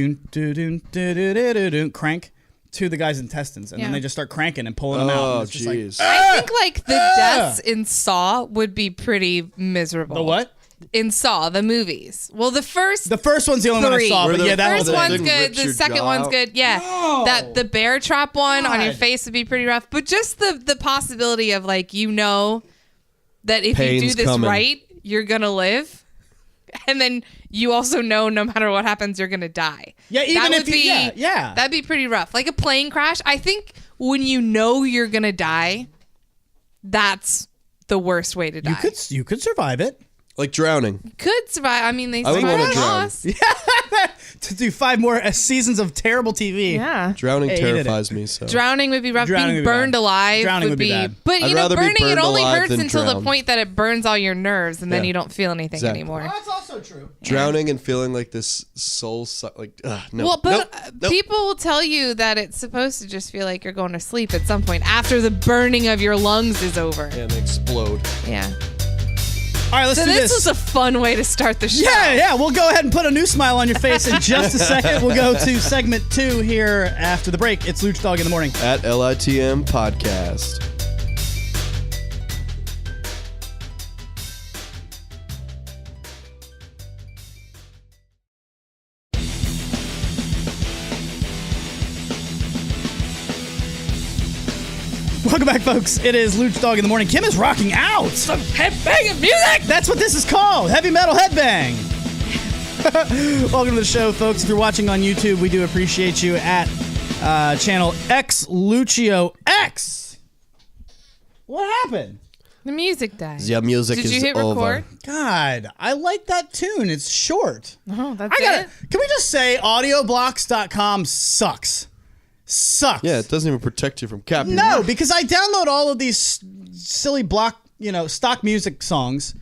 [SPEAKER 3] crank to the guy's intestines, and then
[SPEAKER 1] Yeah.
[SPEAKER 3] they just start cranking and pulling them out.
[SPEAKER 2] Oh,
[SPEAKER 3] And it's just like,
[SPEAKER 2] jeez.
[SPEAKER 1] I think like the deaths in Saw would be pretty miserable.
[SPEAKER 3] the what?
[SPEAKER 1] In Saw, the movies. Well, the first
[SPEAKER 3] one's the only one I
[SPEAKER 1] 3.
[SPEAKER 3] saw.
[SPEAKER 2] Where
[SPEAKER 3] But
[SPEAKER 2] the
[SPEAKER 3] yeah, that
[SPEAKER 1] first
[SPEAKER 3] was
[SPEAKER 1] one's
[SPEAKER 2] didn't
[SPEAKER 1] good.
[SPEAKER 2] rip
[SPEAKER 1] The
[SPEAKER 2] your
[SPEAKER 1] second
[SPEAKER 2] jaw
[SPEAKER 1] one's
[SPEAKER 2] out?
[SPEAKER 1] good. Yeah,
[SPEAKER 3] No.
[SPEAKER 1] that the bear trap one on your
[SPEAKER 3] God.
[SPEAKER 1] face would be pretty rough. But just the possibility of like that if you do
[SPEAKER 2] Pain's
[SPEAKER 1] this
[SPEAKER 2] coming.
[SPEAKER 1] right, you're gonna live, and then you also know no matter what happens, you're gonna die.
[SPEAKER 3] Yeah, even
[SPEAKER 1] that
[SPEAKER 3] if
[SPEAKER 1] would
[SPEAKER 3] you-
[SPEAKER 1] be
[SPEAKER 3] yeah.
[SPEAKER 1] that'd be pretty rough. Like a plane crash. I think when you know you're gonna die, that's the worst way to die.
[SPEAKER 3] you could survive it.
[SPEAKER 2] Like drowning.
[SPEAKER 1] Could survive. I mean, they
[SPEAKER 2] I would
[SPEAKER 1] survived
[SPEAKER 2] wanna drown.
[SPEAKER 1] Lost.
[SPEAKER 3] To do 5 more seasons of terrible TV.
[SPEAKER 1] Yeah.
[SPEAKER 2] Drowning
[SPEAKER 3] Hated it.
[SPEAKER 2] terrifies me. So
[SPEAKER 1] Drowning would be rough.
[SPEAKER 3] Drowning
[SPEAKER 1] Being
[SPEAKER 3] would be
[SPEAKER 1] burned
[SPEAKER 3] bad.
[SPEAKER 1] alive
[SPEAKER 3] Drowning would be
[SPEAKER 1] be
[SPEAKER 3] bad.
[SPEAKER 1] But
[SPEAKER 2] I'd
[SPEAKER 1] you know,
[SPEAKER 2] rather be
[SPEAKER 1] burning it
[SPEAKER 2] burned
[SPEAKER 1] only
[SPEAKER 2] alive
[SPEAKER 1] hurts
[SPEAKER 2] than
[SPEAKER 1] until the
[SPEAKER 2] drowned.
[SPEAKER 1] point that it burns all your nerves, and then
[SPEAKER 2] Yeah.
[SPEAKER 1] you don't feel anything
[SPEAKER 2] Exactly.
[SPEAKER 1] anymore.
[SPEAKER 3] That's also true.
[SPEAKER 2] drowning and feeling like this soul like no.
[SPEAKER 1] Well, but
[SPEAKER 2] Nope. Nope.
[SPEAKER 1] people will tell you that it's supposed to just feel like you're going to sleep at some point after the burning of your lungs is over.
[SPEAKER 2] and explode.
[SPEAKER 1] Yeah.
[SPEAKER 3] All right, let's
[SPEAKER 1] So
[SPEAKER 3] do
[SPEAKER 1] this was a fun way to start the show.
[SPEAKER 3] Yeah, we'll go ahead and put a new smile on your face in just a second. We'll go to segment 2 here after the break. It's Lucdogg in the morning.
[SPEAKER 2] At LITM Podcast.
[SPEAKER 3] Welcome back, folks. It is Lucdogg in the morning. Kim is rocking out. Some headbanging music. That's what this is called. Heavy metal headbang. Welcome to the show, folks. If you're watching on YouTube, we do appreciate you at channel X Lucio X. What happened?
[SPEAKER 1] The music died.
[SPEAKER 2] The music
[SPEAKER 1] Did
[SPEAKER 2] is
[SPEAKER 1] you hit
[SPEAKER 2] over.
[SPEAKER 1] record?
[SPEAKER 3] God, I like that tune. It's short.
[SPEAKER 1] Oh, that's
[SPEAKER 3] I gotta.
[SPEAKER 1] it?
[SPEAKER 3] Can we just say audioblocks.com sucks? sucks.
[SPEAKER 2] Yeah, it doesn't even protect you from copyright.
[SPEAKER 3] No, because I download all of these silly stock music songs,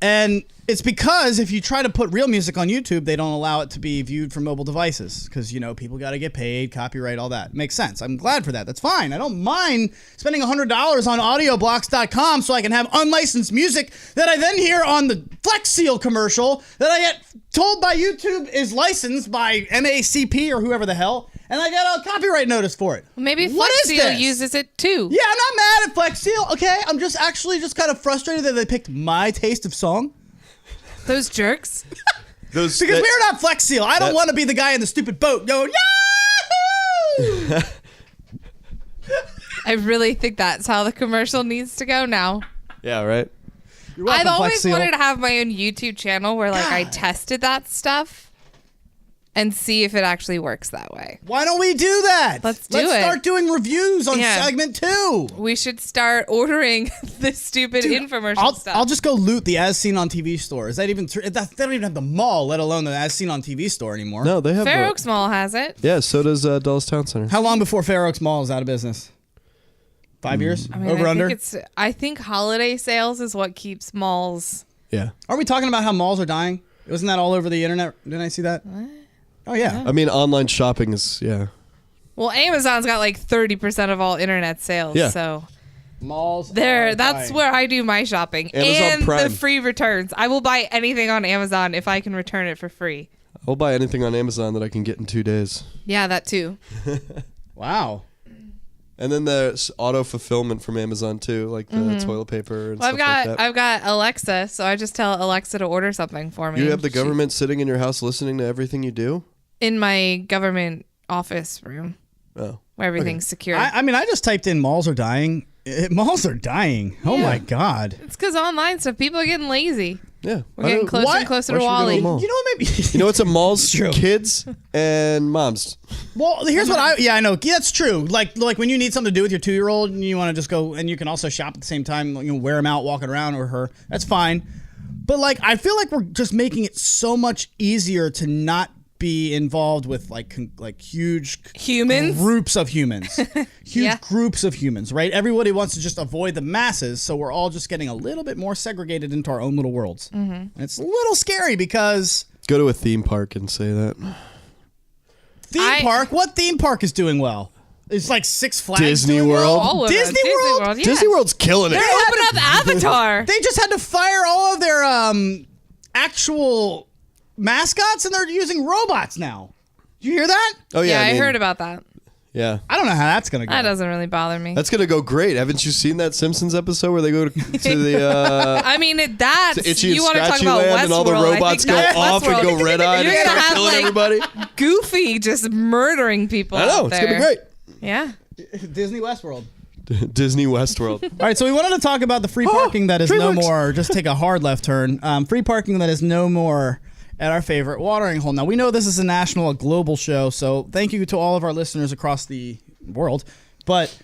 [SPEAKER 3] and it's because if you try to put real music on YouTube, they don't allow it to be viewed from mobile devices because, people got to get paid, copyright, all that. Makes sense. I'm glad for that. That's fine. I don't mind spending $100 on audioblocks.com so I can have unlicensed music that I then hear on the Flex Seal commercial that I get told by YouTube is licensed by MACP or whoever the hell, and I got a copyright notice for it.
[SPEAKER 1] Maybe
[SPEAKER 3] What
[SPEAKER 1] Flex
[SPEAKER 3] is
[SPEAKER 1] Seal
[SPEAKER 3] this?
[SPEAKER 1] uses it too.
[SPEAKER 3] Yeah, I'm not mad at Flex Seal, okay? I'm just kind of frustrated that they picked my taste of song.
[SPEAKER 1] Those jerks.
[SPEAKER 3] Because we're not Flex Seal. I don't want to be the guy in the stupid boat going, Yahoo!
[SPEAKER 1] I really think that's how the commercial needs to go now.
[SPEAKER 2] Yeah, right?
[SPEAKER 3] You're welcome,
[SPEAKER 1] I've
[SPEAKER 3] Flex
[SPEAKER 1] always
[SPEAKER 3] Seal.
[SPEAKER 1] wanted to have my own YouTube channel where I tested that stuff and see if it actually works that way.
[SPEAKER 3] Why don't we do that?
[SPEAKER 1] Let's
[SPEAKER 3] Let's
[SPEAKER 1] it.
[SPEAKER 3] start doing reviews on
[SPEAKER 1] Yeah.
[SPEAKER 3] segment 2.
[SPEAKER 1] We should start ordering this stupid infomercial stuff.
[SPEAKER 3] I'll just go loot the As Seen on TV store. Is that even true? They don't even have the mall, let alone the As Seen on TV store anymore.
[SPEAKER 2] No, they have
[SPEAKER 1] Fair Oaks Mall has it.
[SPEAKER 2] Yeah, so does Dulles Town Center.
[SPEAKER 3] How long before Fair Oaks Mall is out of business? 5 years?
[SPEAKER 1] I mean,
[SPEAKER 3] Over, under?
[SPEAKER 1] I think holiday sales is what keeps malls.
[SPEAKER 2] Yeah.
[SPEAKER 3] Are we talking about how malls are dying? Wasn't that all over the internet? Didn't I see that? What? Oh, yeah.
[SPEAKER 2] I mean, online shopping is, yeah.
[SPEAKER 1] Well, Amazon's got 30% of all internet sales.
[SPEAKER 2] Yeah.
[SPEAKER 1] So
[SPEAKER 3] Malls
[SPEAKER 1] there,
[SPEAKER 3] are
[SPEAKER 1] that's
[SPEAKER 3] dying.
[SPEAKER 1] where I do my shopping.
[SPEAKER 2] Amazon
[SPEAKER 1] and
[SPEAKER 2] Prime.
[SPEAKER 1] the free returns. I will buy anything on Amazon if I can return it for free.
[SPEAKER 2] I'll buy anything on Amazon that I can get in 2 days.
[SPEAKER 1] Yeah, that too.
[SPEAKER 3] Wow.
[SPEAKER 2] And then there's auto fulfillment from Amazon too, like the toilet paper and
[SPEAKER 1] Well,
[SPEAKER 2] stuff like that.
[SPEAKER 1] I've got Alexa, so I just tell Alexa to order something for me.
[SPEAKER 2] You have the government sitting in your house listening to everything you do?
[SPEAKER 1] In my government office room
[SPEAKER 2] Oh.
[SPEAKER 1] where everything's secure.
[SPEAKER 3] I mean, I just typed in malls are dying. Malls are dying. Oh,
[SPEAKER 1] Yeah.
[SPEAKER 3] my God.
[SPEAKER 1] It's because online stuff. People are getting lazy.
[SPEAKER 2] Yeah.
[SPEAKER 1] We're getting closer and closer to
[SPEAKER 2] why should we go to
[SPEAKER 1] Wally.
[SPEAKER 2] a mall?
[SPEAKER 3] You know what, maybe...
[SPEAKER 2] You know what's a mall's?
[SPEAKER 3] True.
[SPEAKER 2] Kids and moms.
[SPEAKER 3] Well, here's what I know. Yeah, that's true. Like when you need something to do with your 2-year-old and you want to just go, and you can also shop at the same time, wear them out walking around or her. That's fine. But I feel like we're just making it so much easier to not be involved with huge
[SPEAKER 1] Humans?
[SPEAKER 3] groups of humans. Huge
[SPEAKER 1] Yeah.
[SPEAKER 3] groups of humans, right? Everybody wants to just avoid the masses, so we're all just getting a little bit more segregated into our own little worlds. Mm-hmm. And it's a little scary because
[SPEAKER 2] Go to a theme park and say that.
[SPEAKER 3] what theme park is doing well? It's like Six Flags
[SPEAKER 2] Disney
[SPEAKER 3] doing well?
[SPEAKER 2] World.
[SPEAKER 1] All of them.
[SPEAKER 3] Disney World?
[SPEAKER 1] Yeah.
[SPEAKER 2] Disney World's killing it.
[SPEAKER 1] They're opening up Avatar.
[SPEAKER 3] They just had to fire all of their actual mascots, and they're using robots now. Did you hear that?
[SPEAKER 2] Oh yeah,
[SPEAKER 1] Yeah, I
[SPEAKER 2] mean,
[SPEAKER 1] heard about that.
[SPEAKER 2] Yeah.
[SPEAKER 3] I don't know how that's gonna go.
[SPEAKER 1] That doesn't really bother me.
[SPEAKER 2] That's gonna go great. Haven't you seen that Simpsons episode where they go to the
[SPEAKER 1] I mean, that's
[SPEAKER 2] to Itchy
[SPEAKER 1] you
[SPEAKER 2] and
[SPEAKER 1] want to talk
[SPEAKER 2] Scratchy
[SPEAKER 1] about
[SPEAKER 2] Land
[SPEAKER 1] Westworld.
[SPEAKER 2] and all the
[SPEAKER 1] I
[SPEAKER 2] robots
[SPEAKER 1] think
[SPEAKER 2] go
[SPEAKER 1] that's
[SPEAKER 2] off and
[SPEAKER 1] Westworld.
[SPEAKER 2] go red-eyed
[SPEAKER 1] You're
[SPEAKER 2] and
[SPEAKER 1] gonna
[SPEAKER 2] start
[SPEAKER 1] have,
[SPEAKER 2] killing everybody?
[SPEAKER 1] Goofy just murdering people.
[SPEAKER 2] I know,
[SPEAKER 1] out
[SPEAKER 2] it's gonna be
[SPEAKER 1] there.
[SPEAKER 2] great.
[SPEAKER 1] Yeah.
[SPEAKER 3] Disney Westworld.
[SPEAKER 2] Disney Westworld.
[SPEAKER 3] All right, so we wanted to talk about the free parking that is no
[SPEAKER 2] DreamWorks.
[SPEAKER 3] more. Just take a hard left turn. Free parking that is no more at our favorite watering hole. Now, we know this is a global show, so thank you to all of our listeners across the world. But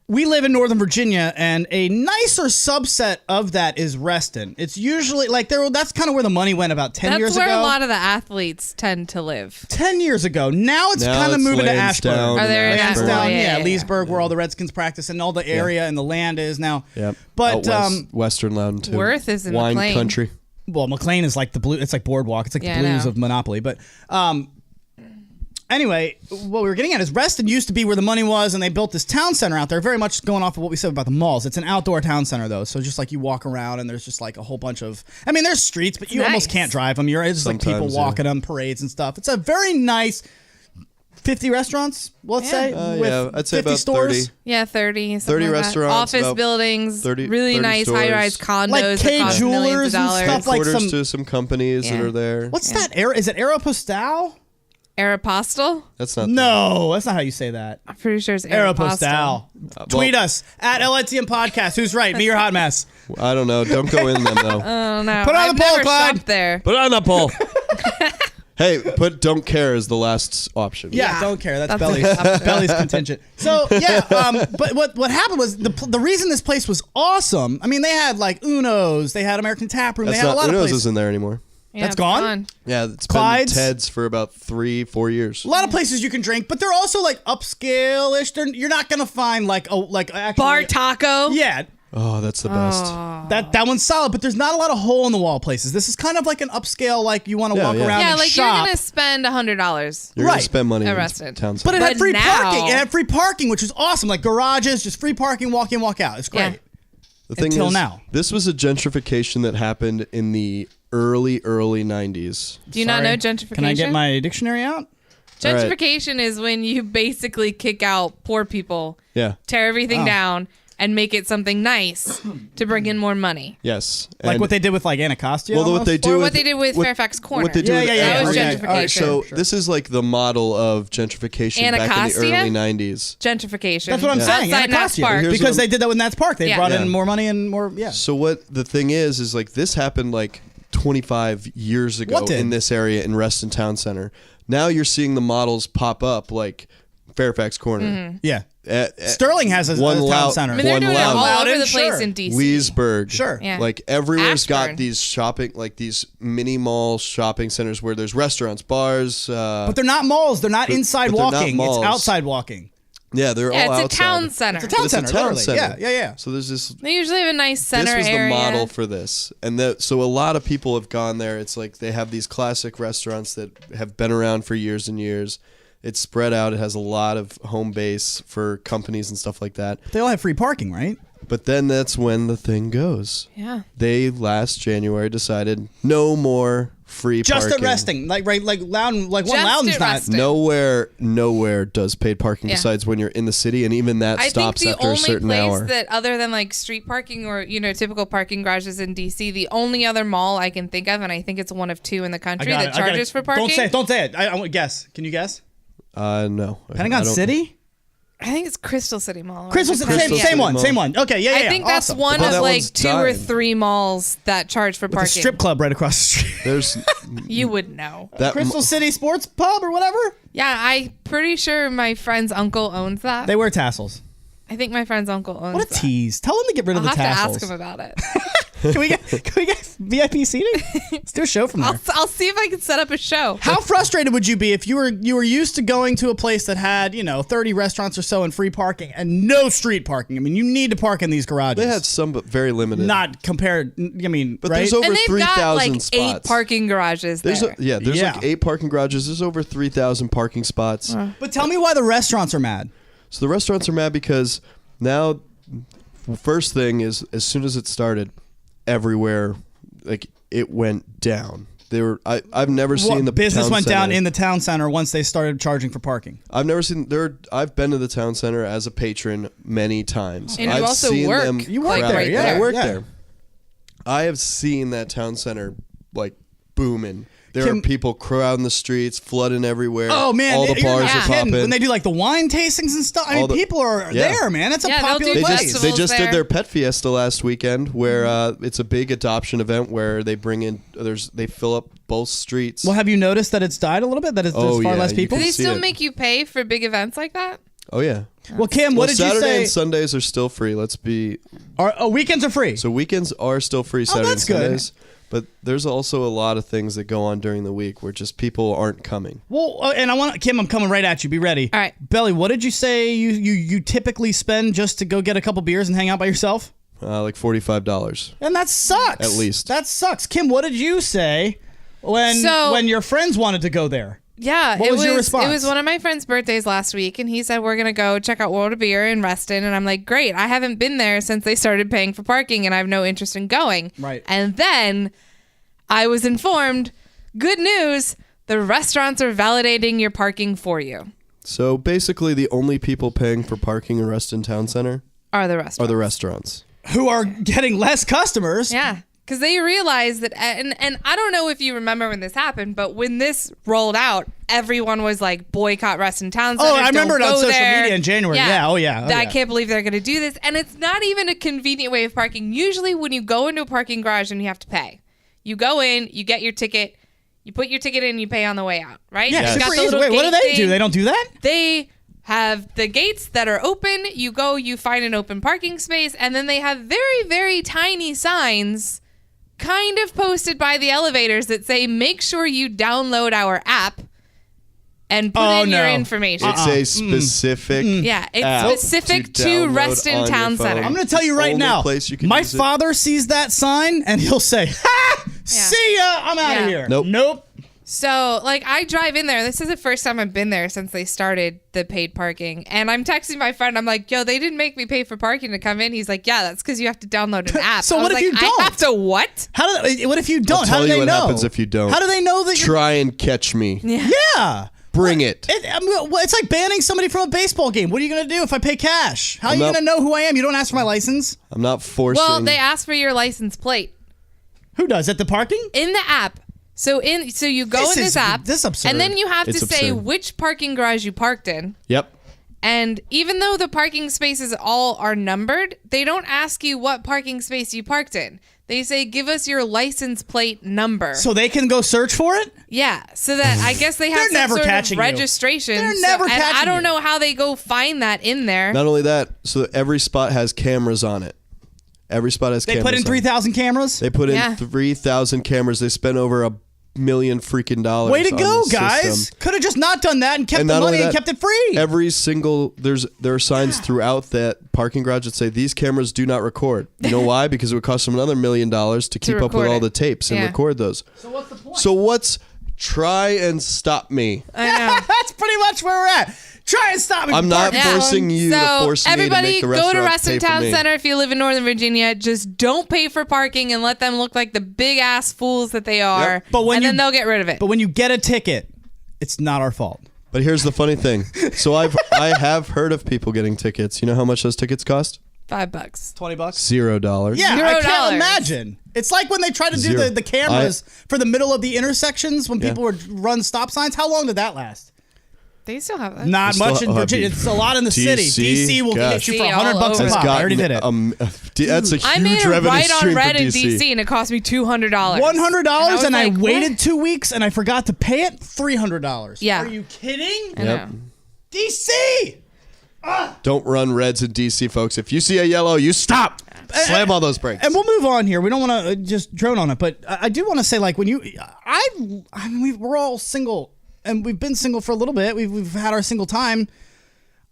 [SPEAKER 3] we live in Northern Virginia, and a nicer subset of that is Reston. It's usually that's kind of where the money went about 10 years
[SPEAKER 1] That's
[SPEAKER 3] ago.
[SPEAKER 1] where a lot of the athletes tend to live.
[SPEAKER 3] 10 years ago. Now it's kind of moving to Ashburn.
[SPEAKER 2] Lansdowne
[SPEAKER 1] Are there
[SPEAKER 2] and
[SPEAKER 1] in
[SPEAKER 2] Ashburn.
[SPEAKER 3] Lansdowne,
[SPEAKER 1] Yeah,
[SPEAKER 3] yeah,
[SPEAKER 1] yeah,
[SPEAKER 3] Leesburg, where all the Redskins practice, and all the area and the land is now.
[SPEAKER 2] Yep.
[SPEAKER 3] But
[SPEAKER 2] Out Western Lounge too.
[SPEAKER 1] Worth is in
[SPEAKER 2] Wine
[SPEAKER 1] McLean.
[SPEAKER 2] country.
[SPEAKER 3] well, McLean is like the blue. It's like Boardwalk. It's like
[SPEAKER 1] Yeah,
[SPEAKER 3] the
[SPEAKER 1] I
[SPEAKER 3] blues
[SPEAKER 1] know.
[SPEAKER 3] of Monopoly. But anyway, what we were getting at is Reston used to be where the money was, and they built this town center out there. Very much going off of what we said about the malls. It's an outdoor town center though, so just like you walk around and there's just like a whole bunch of. I mean, there's streets, but you almost
[SPEAKER 1] nice.
[SPEAKER 3] can't drive them. It's just like people
[SPEAKER 2] Sometimes, yeah.
[SPEAKER 3] walking them, parades and stuff. It's a very nice. 50 restaurants, let's say, with
[SPEAKER 2] yeah, I'd say
[SPEAKER 3] 50
[SPEAKER 2] about
[SPEAKER 3] stores.
[SPEAKER 2] 30.
[SPEAKER 1] Yeah, 30.
[SPEAKER 2] 30
[SPEAKER 1] like
[SPEAKER 2] restaurants,
[SPEAKER 1] Office
[SPEAKER 2] about
[SPEAKER 1] buildings.
[SPEAKER 2] 30
[SPEAKER 1] really
[SPEAKER 2] 30
[SPEAKER 1] nice
[SPEAKER 2] stores.
[SPEAKER 1] high-rise condos.
[SPEAKER 3] Like
[SPEAKER 1] that
[SPEAKER 3] K
[SPEAKER 1] cost millions
[SPEAKER 3] Jewelers
[SPEAKER 1] of
[SPEAKER 3] and
[SPEAKER 1] dollars.
[SPEAKER 3] stuff like
[SPEAKER 2] Quarters
[SPEAKER 3] some.
[SPEAKER 2] to some companies that
[SPEAKER 1] Yeah.
[SPEAKER 2] are there.
[SPEAKER 3] What's that? Is it Aeropostale?
[SPEAKER 1] Aeropostale?
[SPEAKER 2] That's not.
[SPEAKER 3] No, that's not how you say that.
[SPEAKER 1] I'm pretty sure it's Aeropostale.
[SPEAKER 3] Aeropostale. Tweet us at LITM Podcast. Who's right? Me or Hot Mess?
[SPEAKER 2] I don't know. Don't go in them though.
[SPEAKER 1] Oh, no.
[SPEAKER 3] Put it on
[SPEAKER 1] I've
[SPEAKER 3] the poll,
[SPEAKER 1] never
[SPEAKER 3] Clyde.
[SPEAKER 1] shopped there.
[SPEAKER 2] Put it on the poll. Hey, put don't care as the last option.
[SPEAKER 3] Yeah, don't care. That's Belly's contingent. So yeah, but what happened was the reason this place was awesome. I mean, they had like Uno's, they had American Tap Room,
[SPEAKER 2] That's
[SPEAKER 3] they had
[SPEAKER 2] not.
[SPEAKER 3] a lot of
[SPEAKER 2] Uno's
[SPEAKER 3] places.
[SPEAKER 2] isn't there anymore.
[SPEAKER 1] Yeah,
[SPEAKER 3] That's
[SPEAKER 1] it's
[SPEAKER 3] gone?
[SPEAKER 2] Yeah, it's
[SPEAKER 3] Clyde's?
[SPEAKER 2] been Ted's for about 3-4 years.
[SPEAKER 3] A lot of places you can drink, but they're also like upscale-ish. You're not gonna find like actually
[SPEAKER 1] Bar taco.
[SPEAKER 3] Yeah,
[SPEAKER 2] Oh, that's the best.
[SPEAKER 3] that one's solid, but there's not a lot of hole in the wall places. This is kind of like an upscale, like you want to walk around
[SPEAKER 1] Yeah,
[SPEAKER 3] and
[SPEAKER 1] like
[SPEAKER 3] shop.
[SPEAKER 1] you're gonna spend $100.
[SPEAKER 2] You're
[SPEAKER 3] Right.
[SPEAKER 2] gonna spend money
[SPEAKER 1] At
[SPEAKER 2] in
[SPEAKER 1] Reston.
[SPEAKER 2] town
[SPEAKER 3] But
[SPEAKER 2] center.
[SPEAKER 3] it had
[SPEAKER 1] But
[SPEAKER 3] free
[SPEAKER 1] now-
[SPEAKER 3] parking. It had free parking, which is awesome. Like garages, just free parking, walk in, walk out. It's great.
[SPEAKER 1] Yeah.
[SPEAKER 2] The thing
[SPEAKER 3] until
[SPEAKER 2] is,
[SPEAKER 3] now.
[SPEAKER 2] this was a gentrification that happened in the early 90s.
[SPEAKER 1] Do you not know
[SPEAKER 3] Sorry.
[SPEAKER 1] gentrification?
[SPEAKER 3] Can I get my dictionary out?
[SPEAKER 2] All right.
[SPEAKER 1] Gentrification is when you basically kick out poor people,
[SPEAKER 2] Yeah.
[SPEAKER 1] tear everything
[SPEAKER 3] Oh.
[SPEAKER 1] down, and make it something nice to bring in more money.
[SPEAKER 2] Yes.
[SPEAKER 3] Like
[SPEAKER 2] And-
[SPEAKER 3] what they did with like Anacostia?
[SPEAKER 2] Well, what
[SPEAKER 3] almost?
[SPEAKER 2] they do
[SPEAKER 1] Or
[SPEAKER 2] with,
[SPEAKER 1] what they did with Fairfax Corner.
[SPEAKER 2] What they do
[SPEAKER 3] Yeah,
[SPEAKER 2] with
[SPEAKER 3] yeah, yeah.
[SPEAKER 1] That was
[SPEAKER 2] every-
[SPEAKER 1] gentrification.
[SPEAKER 3] All right,
[SPEAKER 2] So
[SPEAKER 3] sure.
[SPEAKER 2] this is like the model of gentrification back in the
[SPEAKER 1] Anacostia?
[SPEAKER 2] early 90s.
[SPEAKER 1] Gentrification.
[SPEAKER 3] That's what I'm saying.
[SPEAKER 1] Outside Nats
[SPEAKER 3] Anacostia.
[SPEAKER 1] Park.
[SPEAKER 2] Here's
[SPEAKER 3] Because
[SPEAKER 2] what
[SPEAKER 3] they did that with Nats Park. They
[SPEAKER 1] Yeah.
[SPEAKER 3] brought
[SPEAKER 2] Yeah.
[SPEAKER 3] in more money and more. Yeah.
[SPEAKER 2] So what the thing is like this happened like 25 years ago
[SPEAKER 3] What did?
[SPEAKER 2] in this area in Reston Town Center. Now you're seeing the models pop up like Fairfax Corner.
[SPEAKER 1] Mm-hmm.
[SPEAKER 3] Yeah.
[SPEAKER 2] At
[SPEAKER 3] Sterling has a
[SPEAKER 2] one
[SPEAKER 3] town
[SPEAKER 2] loud-
[SPEAKER 3] center.
[SPEAKER 1] I mean, they're
[SPEAKER 2] One
[SPEAKER 1] doing it
[SPEAKER 2] loud-
[SPEAKER 1] all over
[SPEAKER 3] Loudon,
[SPEAKER 1] the place
[SPEAKER 3] sure.
[SPEAKER 1] in DC.
[SPEAKER 2] Leesburg.
[SPEAKER 3] Sure.
[SPEAKER 1] Yeah.
[SPEAKER 2] Like everywhere's got
[SPEAKER 1] Ashburn.
[SPEAKER 2] these shopping, like these mini mall shopping centers where there's restaurants, bars.
[SPEAKER 3] But they're not malls. They're not inside
[SPEAKER 2] but they're not
[SPEAKER 3] walking.
[SPEAKER 2] malls.
[SPEAKER 3] It's outside walking.
[SPEAKER 2] Yeah, they're
[SPEAKER 1] Yeah,
[SPEAKER 2] all
[SPEAKER 1] it's
[SPEAKER 2] outside.
[SPEAKER 1] a town center.
[SPEAKER 3] It's a town
[SPEAKER 2] But
[SPEAKER 3] center.
[SPEAKER 2] It's a town
[SPEAKER 3] literally.
[SPEAKER 2] center.
[SPEAKER 3] Yeah.
[SPEAKER 2] So there's this.
[SPEAKER 1] They usually have a nice center
[SPEAKER 2] This was
[SPEAKER 1] area.
[SPEAKER 2] the model for this, and so a lot of people have gone there. It's like they have these classic restaurants that have been around for years and years. It's spread out. It has a lot of home base for companies and stuff like that.
[SPEAKER 3] They all have free parking, right?
[SPEAKER 2] But then that's when the thing goes.
[SPEAKER 1] Yeah.
[SPEAKER 2] They last January decided no more free
[SPEAKER 3] Just
[SPEAKER 2] parking.
[SPEAKER 3] at resting, like Loudon, like one
[SPEAKER 1] Just
[SPEAKER 3] Loudon's
[SPEAKER 1] at
[SPEAKER 3] not.
[SPEAKER 1] Reston.
[SPEAKER 2] Nowhere does paid parking
[SPEAKER 1] Yeah.
[SPEAKER 2] besides when you're in the city, and even that
[SPEAKER 1] I think
[SPEAKER 2] stops
[SPEAKER 1] the
[SPEAKER 2] after a
[SPEAKER 1] only
[SPEAKER 2] certain
[SPEAKER 1] place
[SPEAKER 2] hour.
[SPEAKER 1] that, other than like street parking or typical parking garages in DC, the only other mall I can think of, and I think it's one of two in the country that charges for parking.
[SPEAKER 3] Don't say it. I want to guess. Can you guess?
[SPEAKER 2] No.
[SPEAKER 3] Pentagon
[SPEAKER 2] I don't-
[SPEAKER 3] City?
[SPEAKER 1] I think it's Crystal City Mall.
[SPEAKER 3] Crystal City.
[SPEAKER 2] Crystal
[SPEAKER 3] Same
[SPEAKER 2] City
[SPEAKER 3] one.
[SPEAKER 2] Mall.
[SPEAKER 3] Same one. Okay, yeah.
[SPEAKER 1] I think that's
[SPEAKER 3] awesome.
[SPEAKER 1] one
[SPEAKER 2] But
[SPEAKER 1] of
[SPEAKER 2] that
[SPEAKER 1] like
[SPEAKER 2] one's
[SPEAKER 1] 2 or
[SPEAKER 2] dying.
[SPEAKER 1] 3 malls that charge for
[SPEAKER 3] With the
[SPEAKER 1] parking.
[SPEAKER 3] strip club right across the street.
[SPEAKER 2] There's
[SPEAKER 1] You would know.
[SPEAKER 2] that.
[SPEAKER 3] Crystal City Sports Pub or whatever.
[SPEAKER 1] Yeah, I'm pretty sure my friend's uncle owns that.
[SPEAKER 3] They wear tassels.
[SPEAKER 1] I think my friend's uncle owns
[SPEAKER 3] What a
[SPEAKER 1] that.
[SPEAKER 3] tease. Tell them to get rid
[SPEAKER 1] I'll
[SPEAKER 3] of the
[SPEAKER 1] have
[SPEAKER 3] tassels.
[SPEAKER 1] to ask him about it.
[SPEAKER 3] Can we get VIP seating? Let's do a show from there.
[SPEAKER 1] I'll see if I can set up a show.
[SPEAKER 3] How frustrated would you be if you were used to going to a place that had 30 restaurants or so and free parking and no street parking? I mean, you need to park in these garages.
[SPEAKER 2] They had some, but very limited.
[SPEAKER 3] Not compared. I mean,
[SPEAKER 2] But
[SPEAKER 3] right?
[SPEAKER 2] there's over
[SPEAKER 1] And they've
[SPEAKER 2] 3,000
[SPEAKER 1] got like 8
[SPEAKER 2] spots.
[SPEAKER 1] parking garages
[SPEAKER 2] There's
[SPEAKER 1] there.
[SPEAKER 2] there's
[SPEAKER 3] Yeah.
[SPEAKER 2] like 8 parking garages. There's over 3,000 parking spots.
[SPEAKER 3] But tell me why the restaurants are mad.
[SPEAKER 2] So the restaurants are mad because now, first thing is, as soon as it started, everywhere, like it went down. I've never seen the
[SPEAKER 3] business
[SPEAKER 2] town
[SPEAKER 3] went down
[SPEAKER 2] center.
[SPEAKER 3] in the town center once they started charging for parking.
[SPEAKER 2] I've never seen I've been to the town center as a patron many times.
[SPEAKER 1] And you
[SPEAKER 2] I've
[SPEAKER 1] also
[SPEAKER 2] seen
[SPEAKER 1] work,
[SPEAKER 2] them
[SPEAKER 3] You work
[SPEAKER 2] crowd-
[SPEAKER 3] there,
[SPEAKER 1] right
[SPEAKER 3] yeah.
[SPEAKER 1] there.
[SPEAKER 2] I work
[SPEAKER 3] yeah.
[SPEAKER 2] there. I have seen that town center like booming. There
[SPEAKER 3] Kim-
[SPEAKER 2] are people crowding the streets, flooding everywhere.
[SPEAKER 3] Oh man,
[SPEAKER 2] all the
[SPEAKER 3] you're
[SPEAKER 2] bars
[SPEAKER 3] not
[SPEAKER 2] are
[SPEAKER 3] kidding.
[SPEAKER 2] popping.
[SPEAKER 3] When they do like the wine tastings and stuff. I mean,
[SPEAKER 2] All the-
[SPEAKER 3] people are
[SPEAKER 2] Yeah.
[SPEAKER 3] there, man. It's a
[SPEAKER 1] Yeah, they'll
[SPEAKER 3] popular
[SPEAKER 1] do
[SPEAKER 2] They
[SPEAKER 3] place.
[SPEAKER 2] just
[SPEAKER 1] festivals
[SPEAKER 2] did
[SPEAKER 1] there.
[SPEAKER 2] their pet fiesta last weekend, where it's a big adoption event where they bring in they fill up both streets.
[SPEAKER 3] Well, have you noticed that it's died a little bit? That there's
[SPEAKER 2] Oh,
[SPEAKER 3] far
[SPEAKER 2] yeah,
[SPEAKER 3] less
[SPEAKER 2] you
[SPEAKER 3] people.
[SPEAKER 1] Do
[SPEAKER 2] can
[SPEAKER 1] they
[SPEAKER 2] see
[SPEAKER 1] still
[SPEAKER 2] it.
[SPEAKER 1] make you pay for big events like that?
[SPEAKER 2] Oh yeah.
[SPEAKER 3] Well, Kim, what did
[SPEAKER 2] Saturday
[SPEAKER 3] you say?
[SPEAKER 2] and Sundays are still free.
[SPEAKER 3] Weekends are free.
[SPEAKER 2] So weekends are still free Saturday
[SPEAKER 3] that's
[SPEAKER 2] and
[SPEAKER 3] good.
[SPEAKER 2] Sundays. But there's also a lot of things that go on during the week where just people aren't coming.
[SPEAKER 3] Well, and I want Kim. I'm coming right at you. Be ready.
[SPEAKER 1] All right.
[SPEAKER 3] Belly. What did you say you typically spend just to go get a couple beers and hang out by yourself?
[SPEAKER 2] Like $45.
[SPEAKER 3] And that sucks.
[SPEAKER 2] At least.
[SPEAKER 3] That sucks. Kim, what did you say when your friends wanted to go there?
[SPEAKER 1] Yeah,
[SPEAKER 3] What
[SPEAKER 1] it
[SPEAKER 3] was your response?
[SPEAKER 1] It was one of my friend's birthdays last week, and he said we're gonna go check out World of Beer in Reston, and I'm like, great. I haven't been there since they started paying for parking, and I have no interest in going.
[SPEAKER 3] Right.
[SPEAKER 1] And then I was informed, good news, the restaurants are validating your parking for you.
[SPEAKER 2] So basically the only people paying for parking in Reston Town Center
[SPEAKER 1] Are the restaurants?
[SPEAKER 2] are the restaurants.
[SPEAKER 3] Who are getting less customers?
[SPEAKER 1] Yeah. Because they realized that, and I don't know if you remember when this happened, but when this rolled out, everyone was like, boycott Reston Town Center.
[SPEAKER 3] Oh, I remember it on social media in January. Yeah, oh, yeah.
[SPEAKER 1] I can't believe they're going to do this. And it's not even a convenient way of parking. Usually when you go into a parking garage and you have to pay, you go in, you get your ticket, you put your ticket in, you pay on the way out, right?
[SPEAKER 3] Yeah,
[SPEAKER 1] It's got
[SPEAKER 3] super
[SPEAKER 1] the
[SPEAKER 3] easy.
[SPEAKER 1] little
[SPEAKER 3] Wait, what do
[SPEAKER 1] gate
[SPEAKER 3] they do?
[SPEAKER 1] thing.
[SPEAKER 3] They don't do that?
[SPEAKER 1] They have the gates that are open. You go, you find an open parking space, and then they have very, very tiny signs kind of posted by the elevators that say, make sure you download our app and put in your information.
[SPEAKER 2] It's a specific
[SPEAKER 1] Yeah, it's specific to Reston Town Center.
[SPEAKER 3] I'm going to tell you right
[SPEAKER 2] Only
[SPEAKER 3] now,
[SPEAKER 2] place you can
[SPEAKER 3] my
[SPEAKER 2] use it.
[SPEAKER 3] father sees that sign and he'll say, ha! See ya! I'm out of here.
[SPEAKER 2] Nope.
[SPEAKER 1] So, like, I drive in there. This is the first time I've been there since they started the paid parking. And I'm texting my friend. I'm like, yo, they didn't make me pay for parking to come in. He's like, yeah, that's because you have to download an app.
[SPEAKER 3] So
[SPEAKER 1] I
[SPEAKER 3] what
[SPEAKER 1] was
[SPEAKER 3] if
[SPEAKER 1] like,
[SPEAKER 3] you don't?
[SPEAKER 1] I have to what?
[SPEAKER 3] What if you don't?
[SPEAKER 2] I'll
[SPEAKER 3] How
[SPEAKER 2] tell
[SPEAKER 3] do
[SPEAKER 2] you
[SPEAKER 3] they
[SPEAKER 2] what
[SPEAKER 3] know?
[SPEAKER 2] happens if you don't.
[SPEAKER 3] How do they know that you're...
[SPEAKER 2] Try and catch me.
[SPEAKER 3] Yeah.
[SPEAKER 2] Bring it.
[SPEAKER 3] It's like banning somebody from a baseball game. What are you going to do if I pay cash? How are you going to know who I am? You don't ask for my license?
[SPEAKER 2] I'm not forcing.
[SPEAKER 1] Well, they ask for your license plate.
[SPEAKER 3] Who does? At the parking?
[SPEAKER 1] In the app. So you go in this app.
[SPEAKER 3] This is absurd.
[SPEAKER 1] And then you have to
[SPEAKER 2] It's
[SPEAKER 1] say
[SPEAKER 2] absurd.
[SPEAKER 1] which parking garage you parked in.
[SPEAKER 2] Yep.
[SPEAKER 1] And even though the parking spaces all are numbered, they don't ask you what parking space you parked in. They say, give us your license plate number.
[SPEAKER 3] So they can go search for it?
[SPEAKER 1] Yeah, so that I guess they have
[SPEAKER 3] They're
[SPEAKER 1] some
[SPEAKER 3] never
[SPEAKER 1] sort
[SPEAKER 3] catching
[SPEAKER 1] of
[SPEAKER 3] you.
[SPEAKER 1] registration.
[SPEAKER 3] They're never
[SPEAKER 1] and
[SPEAKER 3] catching
[SPEAKER 1] I don't
[SPEAKER 3] you.
[SPEAKER 1] know how they go find that in there.
[SPEAKER 2] Not only that, so every spot has cameras on it. Every spot has
[SPEAKER 3] They
[SPEAKER 2] cameras.
[SPEAKER 3] put in 3,000 cameras?
[SPEAKER 2] They put in
[SPEAKER 1] Yeah.
[SPEAKER 2] 3,000 cameras. They spent over $1 million freaking dollars.
[SPEAKER 3] Way to
[SPEAKER 2] on
[SPEAKER 3] go,
[SPEAKER 2] this
[SPEAKER 3] guys.
[SPEAKER 2] system.
[SPEAKER 3] Could have just not done that and kept
[SPEAKER 2] And
[SPEAKER 3] the
[SPEAKER 2] not only
[SPEAKER 3] money and
[SPEAKER 2] that,
[SPEAKER 3] kept it free.
[SPEAKER 2] Every single there are signs throughout that parking garage that say these cameras do not record. You know why? Because it would cost them another $1 million to keep up with
[SPEAKER 1] record
[SPEAKER 2] all
[SPEAKER 1] it.
[SPEAKER 2] the tapes and
[SPEAKER 1] Yeah.
[SPEAKER 2] record those.
[SPEAKER 3] So what's the point?
[SPEAKER 2] So what's try and stop me?
[SPEAKER 1] I know.
[SPEAKER 3] That's pretty much where we're at. Try and stop me.
[SPEAKER 2] I'm not
[SPEAKER 1] Yeah.
[SPEAKER 2] forcing you to
[SPEAKER 1] So
[SPEAKER 2] force me to
[SPEAKER 1] everybody
[SPEAKER 2] make the
[SPEAKER 1] go
[SPEAKER 2] restaurant
[SPEAKER 1] to
[SPEAKER 2] pay
[SPEAKER 1] Reston
[SPEAKER 2] for
[SPEAKER 1] Town
[SPEAKER 2] me.
[SPEAKER 1] Center if you live in Northern Virginia. Just don't pay for parking and let them look like the big ass fools that they are.
[SPEAKER 2] Yep.
[SPEAKER 3] But
[SPEAKER 1] then they'll get rid of it.
[SPEAKER 3] But when you get a ticket, it's not our fault.
[SPEAKER 2] But here's the funny thing. So I have heard of people getting tickets. You know how much those tickets cost?
[SPEAKER 1] $5.
[SPEAKER 3] $20?
[SPEAKER 2] $0.
[SPEAKER 3] Yeah, I
[SPEAKER 1] $0.
[SPEAKER 3] can't imagine. It's like when they try to do
[SPEAKER 2] Zero.
[SPEAKER 3] the cameras for the middle of the intersections when people would run stop signs. How long did that last?
[SPEAKER 1] They still have that.
[SPEAKER 3] Not
[SPEAKER 2] Still-
[SPEAKER 3] much in Virginia. It's a lot in the city. DC will
[SPEAKER 2] gosh.
[SPEAKER 3] get you for
[SPEAKER 1] DC all
[SPEAKER 3] $100 a
[SPEAKER 1] over.
[SPEAKER 3] pop. I already did it.
[SPEAKER 2] That's a huge
[SPEAKER 1] I made a
[SPEAKER 2] revenue
[SPEAKER 1] ride on
[SPEAKER 2] stream
[SPEAKER 1] red
[SPEAKER 2] for
[SPEAKER 1] in
[SPEAKER 2] DC.
[SPEAKER 1] DC and it cost me $200.
[SPEAKER 3] $100 and I
[SPEAKER 1] was like,
[SPEAKER 3] waited
[SPEAKER 1] what?
[SPEAKER 3] 2 weeks and I forgot to pay it. $300.
[SPEAKER 1] Yeah.
[SPEAKER 3] Are you kidding?
[SPEAKER 1] I
[SPEAKER 2] Yep.
[SPEAKER 1] know.
[SPEAKER 3] DC.
[SPEAKER 2] Don't run reds in DC, folks. If you see a yellow, you stop. Slam all those brakes.
[SPEAKER 3] And we'll move on here. We don't want to just drone on it, but I do want to say, like, when you, we're all single, and we've been single for a little bit. We've had our single time.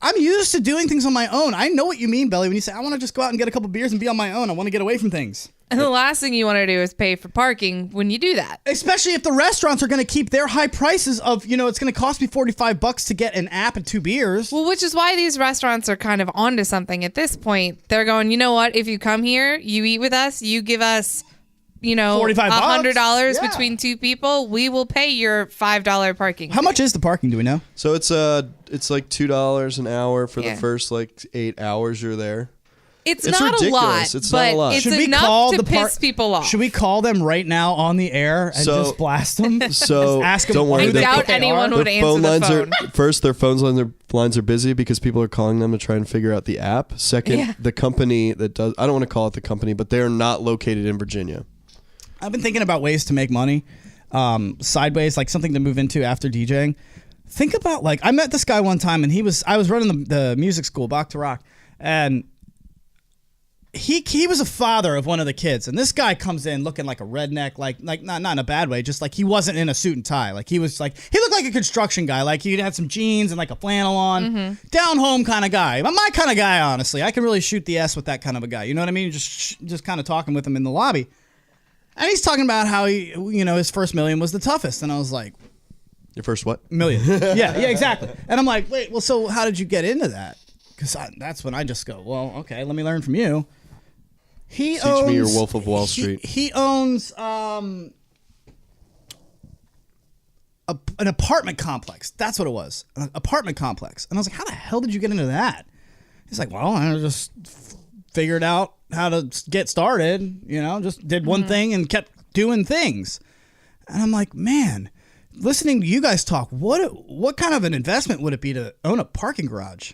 [SPEAKER 3] I'm used to doing things on my own. I know what you mean, Belly, when you say I want to just go out and get a couple beers and be on my own. I want to get away from things.
[SPEAKER 1] And the last thing you want to do is pay for parking when you do that.
[SPEAKER 3] Especially if the restaurants are going to keep their high prices of, it's going to cost me $45 to get an app and 2 beers.
[SPEAKER 1] Well, which is why these restaurants are kind of onto something at this point. They're going, you know what? If you come here, you eat with us, you give us,
[SPEAKER 3] $45,
[SPEAKER 1] $100
[SPEAKER 3] yeah.
[SPEAKER 1] between 2 people, we will pay your $5 parking.
[SPEAKER 3] How much is the parking? Do we know?
[SPEAKER 2] So it's like $2 an hour for
[SPEAKER 1] Yeah.
[SPEAKER 2] the first 8 hours you're there.
[SPEAKER 1] It's
[SPEAKER 2] It's
[SPEAKER 1] not
[SPEAKER 2] ridiculous.
[SPEAKER 1] a lot,
[SPEAKER 2] It's
[SPEAKER 1] but
[SPEAKER 2] not a lot.
[SPEAKER 1] it's
[SPEAKER 3] Should we
[SPEAKER 1] enough
[SPEAKER 3] call
[SPEAKER 1] to
[SPEAKER 3] the
[SPEAKER 1] piss people off.
[SPEAKER 3] Should we call them right now on the air and
[SPEAKER 2] So-
[SPEAKER 3] just blast them?
[SPEAKER 2] So
[SPEAKER 3] Just ask them
[SPEAKER 2] don't
[SPEAKER 3] who
[SPEAKER 2] worry.
[SPEAKER 1] I
[SPEAKER 3] they
[SPEAKER 1] doubt
[SPEAKER 3] think they
[SPEAKER 1] anyone
[SPEAKER 3] are?
[SPEAKER 1] would answer the phone.
[SPEAKER 2] Their lines are busy because people are calling them to try and figure out the app. Second,
[SPEAKER 1] Yeah.
[SPEAKER 2] the company that does, I don't want to call it the company, but they're not located in Virginia.
[SPEAKER 3] I've been thinking about ways to make money, sideways, like something to move into after DJing. Think about I met this guy one time, and I was running the music school, Bach to Rock, and he was a father of one of the kids, and this guy comes in looking like a redneck, like not in a bad way, just like he wasn't in a suit and tie, like he was he looked like a construction guy, like he had some jeans and like a flannel on, down home kind of guy, but my kind of guy, honestly. I can really shoot the S with that kind of a guy, you know what I mean? Just kind of talking with him in the lobby. And he's talking about how his first million was the toughest. And I was like,
[SPEAKER 2] Your first what?
[SPEAKER 3] million. yeah, exactly. And I'm like, wait, well, so how did you get into that? Because that's when I just go, well, okay, let me learn from you. Teach
[SPEAKER 2] me your Wolf of Wall Street.
[SPEAKER 3] He owns an apartment complex. That's what it was, an apartment complex. And I was like, how the hell did you get into that? He's like, well, I just figured out how to get started, just did one thing and kept doing things. And I'm like, man, listening to you guys talk, what kind of an investment would it be to own a parking garage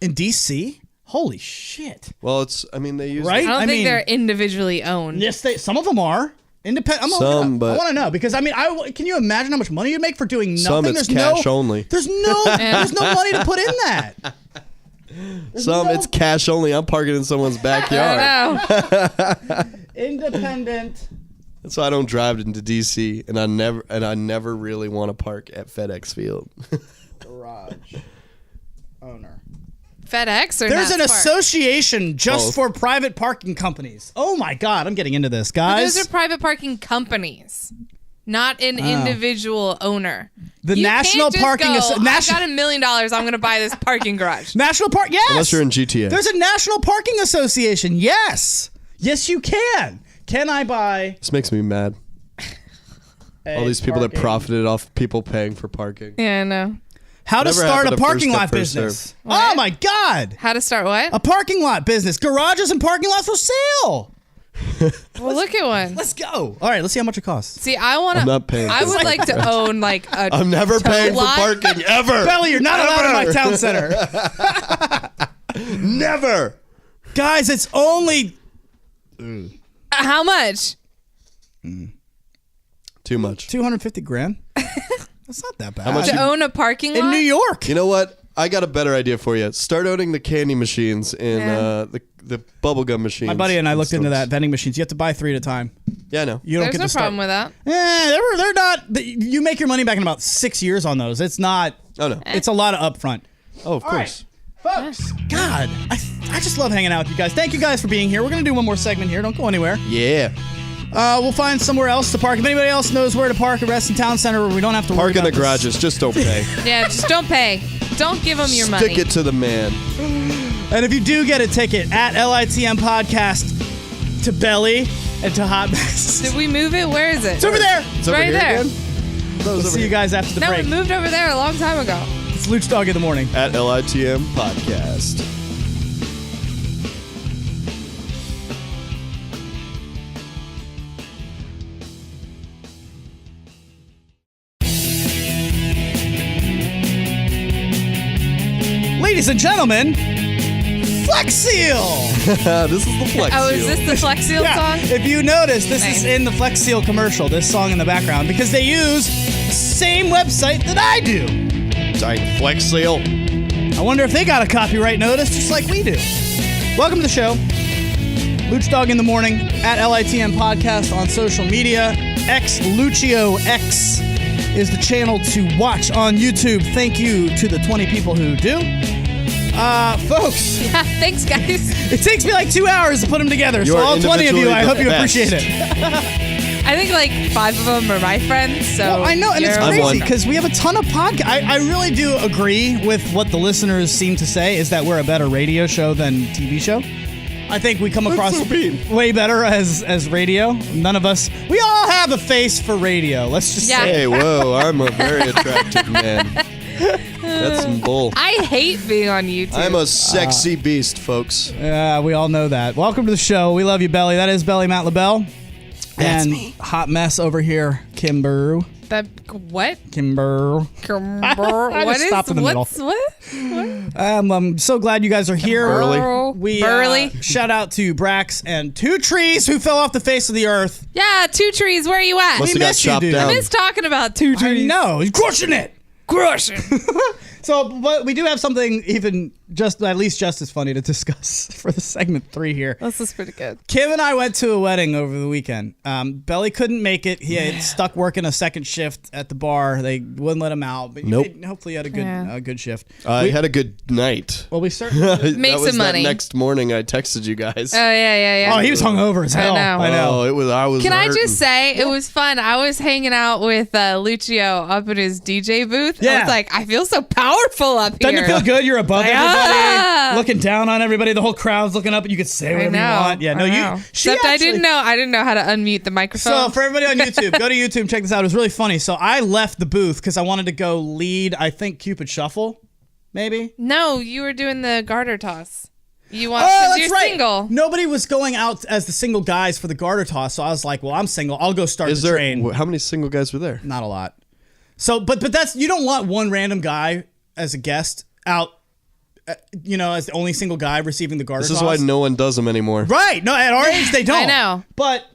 [SPEAKER 3] in DC? Holy shit.
[SPEAKER 2] Well, they use
[SPEAKER 3] Right?
[SPEAKER 1] I don't
[SPEAKER 3] I
[SPEAKER 1] think
[SPEAKER 3] mean-
[SPEAKER 1] they're individually owned.
[SPEAKER 3] Yes, some of them are. Independent.
[SPEAKER 2] But
[SPEAKER 3] I want to know because can you imagine how much money you'd make for doing nothing?
[SPEAKER 2] Some it's cash only.
[SPEAKER 3] There's no money to put in that.
[SPEAKER 2] It's cash only. I'm parking in someone's backyard.
[SPEAKER 1] I don't know.
[SPEAKER 3] Independent
[SPEAKER 2] That's why I don't drive into DC, and I never really want to park at FedEx Field.
[SPEAKER 3] Garage owner.
[SPEAKER 1] FedEx or
[SPEAKER 3] There's an
[SPEAKER 1] Nats Park?
[SPEAKER 3] association just
[SPEAKER 2] Both.
[SPEAKER 3] for private parking companies. Oh my God, I'm getting into this,
[SPEAKER 1] But
[SPEAKER 3] guys.
[SPEAKER 1] those are private parking companies, not an individual owner.
[SPEAKER 3] The
[SPEAKER 1] You
[SPEAKER 3] National
[SPEAKER 1] can't just
[SPEAKER 3] Parking
[SPEAKER 1] go,
[SPEAKER 3] Asso-
[SPEAKER 1] I've
[SPEAKER 3] National-
[SPEAKER 1] got $1 million. I'm going to buy this parking garage.
[SPEAKER 3] National Park, yes.
[SPEAKER 2] Unless you're in GTA.
[SPEAKER 3] There's a National Parking Association, yes. Yes, you can. Can I buy
[SPEAKER 2] This makes me mad. All these people that
[SPEAKER 3] parking-
[SPEAKER 2] profited off people paying for parking.
[SPEAKER 1] Yeah, I know.
[SPEAKER 3] How to
[SPEAKER 2] Whatever
[SPEAKER 3] start a
[SPEAKER 2] happened to
[SPEAKER 3] parking
[SPEAKER 2] first
[SPEAKER 3] lot
[SPEAKER 2] come, first
[SPEAKER 3] business.
[SPEAKER 2] served?
[SPEAKER 3] Oh my God.
[SPEAKER 1] How to start what?
[SPEAKER 3] A parking lot business. Garages and parking lots for sale.
[SPEAKER 1] Well, look at one.
[SPEAKER 3] Let's go. All right, let's see how much it costs.
[SPEAKER 1] See, I want to.
[SPEAKER 2] I'm not paying
[SPEAKER 1] I
[SPEAKER 2] for
[SPEAKER 1] would
[SPEAKER 2] that.
[SPEAKER 1] like to own like a.
[SPEAKER 2] I'm never
[SPEAKER 1] tow
[SPEAKER 2] paying
[SPEAKER 1] lot.
[SPEAKER 2] for parking ever.
[SPEAKER 3] Belly, you're not allowed in my town center.
[SPEAKER 2] Never.
[SPEAKER 3] Guys, it's only
[SPEAKER 1] How much?
[SPEAKER 2] Too much.
[SPEAKER 3] 250 grand. That's not that bad.
[SPEAKER 2] How much
[SPEAKER 1] To own a parking lot
[SPEAKER 3] in New York?
[SPEAKER 2] You know what? I got a better idea for you. Start owning the candy machines and
[SPEAKER 1] Yeah.
[SPEAKER 2] the bubblegum machines.
[SPEAKER 3] My buddy and I looked into
[SPEAKER 2] Stokes.
[SPEAKER 3] that vending machines. You have to buy 3 at a time.
[SPEAKER 2] Yeah, I know.
[SPEAKER 3] You don't
[SPEAKER 1] There's
[SPEAKER 3] get
[SPEAKER 1] no
[SPEAKER 3] to start.
[SPEAKER 1] problem with that.
[SPEAKER 3] They're not. You make your money back in about 6 years on those. It's not.
[SPEAKER 2] Oh, no.
[SPEAKER 3] It's a lot of upfront.
[SPEAKER 2] Oh, of course.
[SPEAKER 3] Folks, God, I just love hanging out with you guys. Thank you guys for being here. We're going to do one more segment here. Don't go anywhere.
[SPEAKER 2] Yeah.
[SPEAKER 3] We'll find somewhere else to park. If anybody else knows where to park at Reston Town Center where we don't have to worry
[SPEAKER 2] Park in
[SPEAKER 3] about
[SPEAKER 2] the garages. Just don't pay.
[SPEAKER 1] Yeah, just don't pay. Don't give them your money.
[SPEAKER 2] Stick it to the man.
[SPEAKER 3] And if you do get a ticket at LITM Podcast to Belly and to Hot Mess,
[SPEAKER 1] Did we move it? Where is it?
[SPEAKER 3] it's over there.
[SPEAKER 2] It's over
[SPEAKER 1] Right
[SPEAKER 2] here
[SPEAKER 1] there.
[SPEAKER 2] again?
[SPEAKER 3] We'll see you guys after the
[SPEAKER 1] No,
[SPEAKER 3] break.
[SPEAKER 1] it moved over there a long time ago.
[SPEAKER 3] It's Lucdogg in the morning.
[SPEAKER 2] At LITM Podcast.
[SPEAKER 3] Ladies and gentlemen, Flex Seal.
[SPEAKER 2] This is the Flex
[SPEAKER 1] Oh, is
[SPEAKER 2] Seal.
[SPEAKER 1] this the Flex Seal
[SPEAKER 3] Yeah,
[SPEAKER 1] song?
[SPEAKER 3] if you notice, this is
[SPEAKER 1] Nice.
[SPEAKER 3] in the Flex Seal commercial, this song in the background, because they use the same website that I do.
[SPEAKER 2] Giant Flex Seal.
[SPEAKER 3] I wonder if they got a copyright notice just like we do. Welcome to the show. Lucdogg in the morning at LITM Podcast on social media. Lucio X is the channel to watch on YouTube. Thank you to the 20 people who do. Folks,
[SPEAKER 1] Yeah, thanks, guys.
[SPEAKER 3] it takes me like 2 hours to put them together, so
[SPEAKER 2] are
[SPEAKER 3] all 20 of you,
[SPEAKER 2] individually
[SPEAKER 3] I
[SPEAKER 2] the
[SPEAKER 3] hope you
[SPEAKER 2] best.
[SPEAKER 3] appreciate it.
[SPEAKER 1] I think like 5 of them are my friends. So
[SPEAKER 3] Well, I know, and it's
[SPEAKER 1] you're-
[SPEAKER 2] I'm
[SPEAKER 3] crazy
[SPEAKER 2] one.
[SPEAKER 3] because we have a ton of podcasts. I really do agree with what the listeners seem to say is that we're a better radio show than TV show. I think we come across
[SPEAKER 2] so mean.
[SPEAKER 3] way better as radio. None of us, we all have a face for radio. Let's just
[SPEAKER 1] Yeah.
[SPEAKER 3] say.
[SPEAKER 2] Hey, whoa, I'm a very attractive man. That's some bull.
[SPEAKER 1] I hate being on YouTube.
[SPEAKER 2] I'm a sexy beast, folks.
[SPEAKER 3] We all know that. Welcome to the show. We love you, Belly. That is Belly Matt LaBelle.
[SPEAKER 2] That's
[SPEAKER 3] and
[SPEAKER 2] me.
[SPEAKER 3] Hot mess over here, Kimber.
[SPEAKER 1] that what?
[SPEAKER 3] Kimber.
[SPEAKER 1] What
[SPEAKER 3] just stopped in the middle.
[SPEAKER 1] what?
[SPEAKER 3] I'm so glad you guys are here.
[SPEAKER 2] Burley.
[SPEAKER 3] We
[SPEAKER 1] Burley.
[SPEAKER 3] Shout out to Brax and 2 trees who fell off the face of the earth.
[SPEAKER 1] Yeah, 2 trees. Where are you at?
[SPEAKER 2] Must
[SPEAKER 3] We
[SPEAKER 2] have got
[SPEAKER 3] miss you,
[SPEAKER 2] chopped
[SPEAKER 3] dude.
[SPEAKER 2] down.
[SPEAKER 1] I miss talking about 2
[SPEAKER 3] I
[SPEAKER 1] trees.
[SPEAKER 3] know, he's crushing it.
[SPEAKER 1] Crushing.
[SPEAKER 3] So, but we do have something even at least just as funny to discuss for the segment 3 here.
[SPEAKER 1] This is pretty good.
[SPEAKER 3] Kim and I went to a wedding over the weekend. Belly couldn't make it. He had stuck working a second shift at the bar. They wouldn't let him out. But
[SPEAKER 2] Nope.
[SPEAKER 3] hopefully you had a
[SPEAKER 1] Yeah.
[SPEAKER 3] good shift.
[SPEAKER 2] I had a good night.
[SPEAKER 3] Well, we certainly.
[SPEAKER 1] Make
[SPEAKER 2] that
[SPEAKER 1] some
[SPEAKER 2] was
[SPEAKER 1] money.
[SPEAKER 2] That next morning, I texted you guys.
[SPEAKER 1] Oh yeah.
[SPEAKER 3] Oh, he was hungover as hell.
[SPEAKER 1] know.
[SPEAKER 3] I know.
[SPEAKER 2] Oh, it was. I was.
[SPEAKER 1] Can I
[SPEAKER 2] hurting.
[SPEAKER 1] just say it was fun? I was hanging out with Lucio up at his DJ booth. I
[SPEAKER 3] Yeah.
[SPEAKER 1] was like, I feel so powerful up
[SPEAKER 3] Doesn't
[SPEAKER 1] here.
[SPEAKER 3] it feel good? You're above
[SPEAKER 1] Like,
[SPEAKER 3] everybody, looking down on everybody. The whole crowd's looking up, and you can say
[SPEAKER 1] I
[SPEAKER 3] whatever you
[SPEAKER 1] know.
[SPEAKER 3] want. Yeah, no,
[SPEAKER 1] I
[SPEAKER 3] you.
[SPEAKER 1] know.
[SPEAKER 3] She
[SPEAKER 1] Except
[SPEAKER 3] actually,
[SPEAKER 1] I didn't know how to unmute the microphone.
[SPEAKER 3] So for everybody on YouTube, go to YouTube and check this out. It was really funny. So I left the booth because I wanted to go lead. I think Cupid Shuffle, maybe.
[SPEAKER 1] No, you were doing the garter toss. You want?
[SPEAKER 3] Oh,
[SPEAKER 1] 'cause
[SPEAKER 3] that's
[SPEAKER 1] you're
[SPEAKER 3] right.
[SPEAKER 1] single.
[SPEAKER 3] Nobody was going out as the single guys for the garter toss, so I was like, "Well, I'm single. I'll go start
[SPEAKER 2] Is
[SPEAKER 3] the
[SPEAKER 2] there?
[SPEAKER 3] train."
[SPEAKER 2] How many single guys were there?
[SPEAKER 3] Not a lot. So, but that's you don't want one random guy as a guest out. As the only single guy receiving the garter
[SPEAKER 2] This
[SPEAKER 3] toss.
[SPEAKER 2] is why no one does them anymore.
[SPEAKER 3] Right. No, at our age, they don't.
[SPEAKER 1] I know.
[SPEAKER 3] But,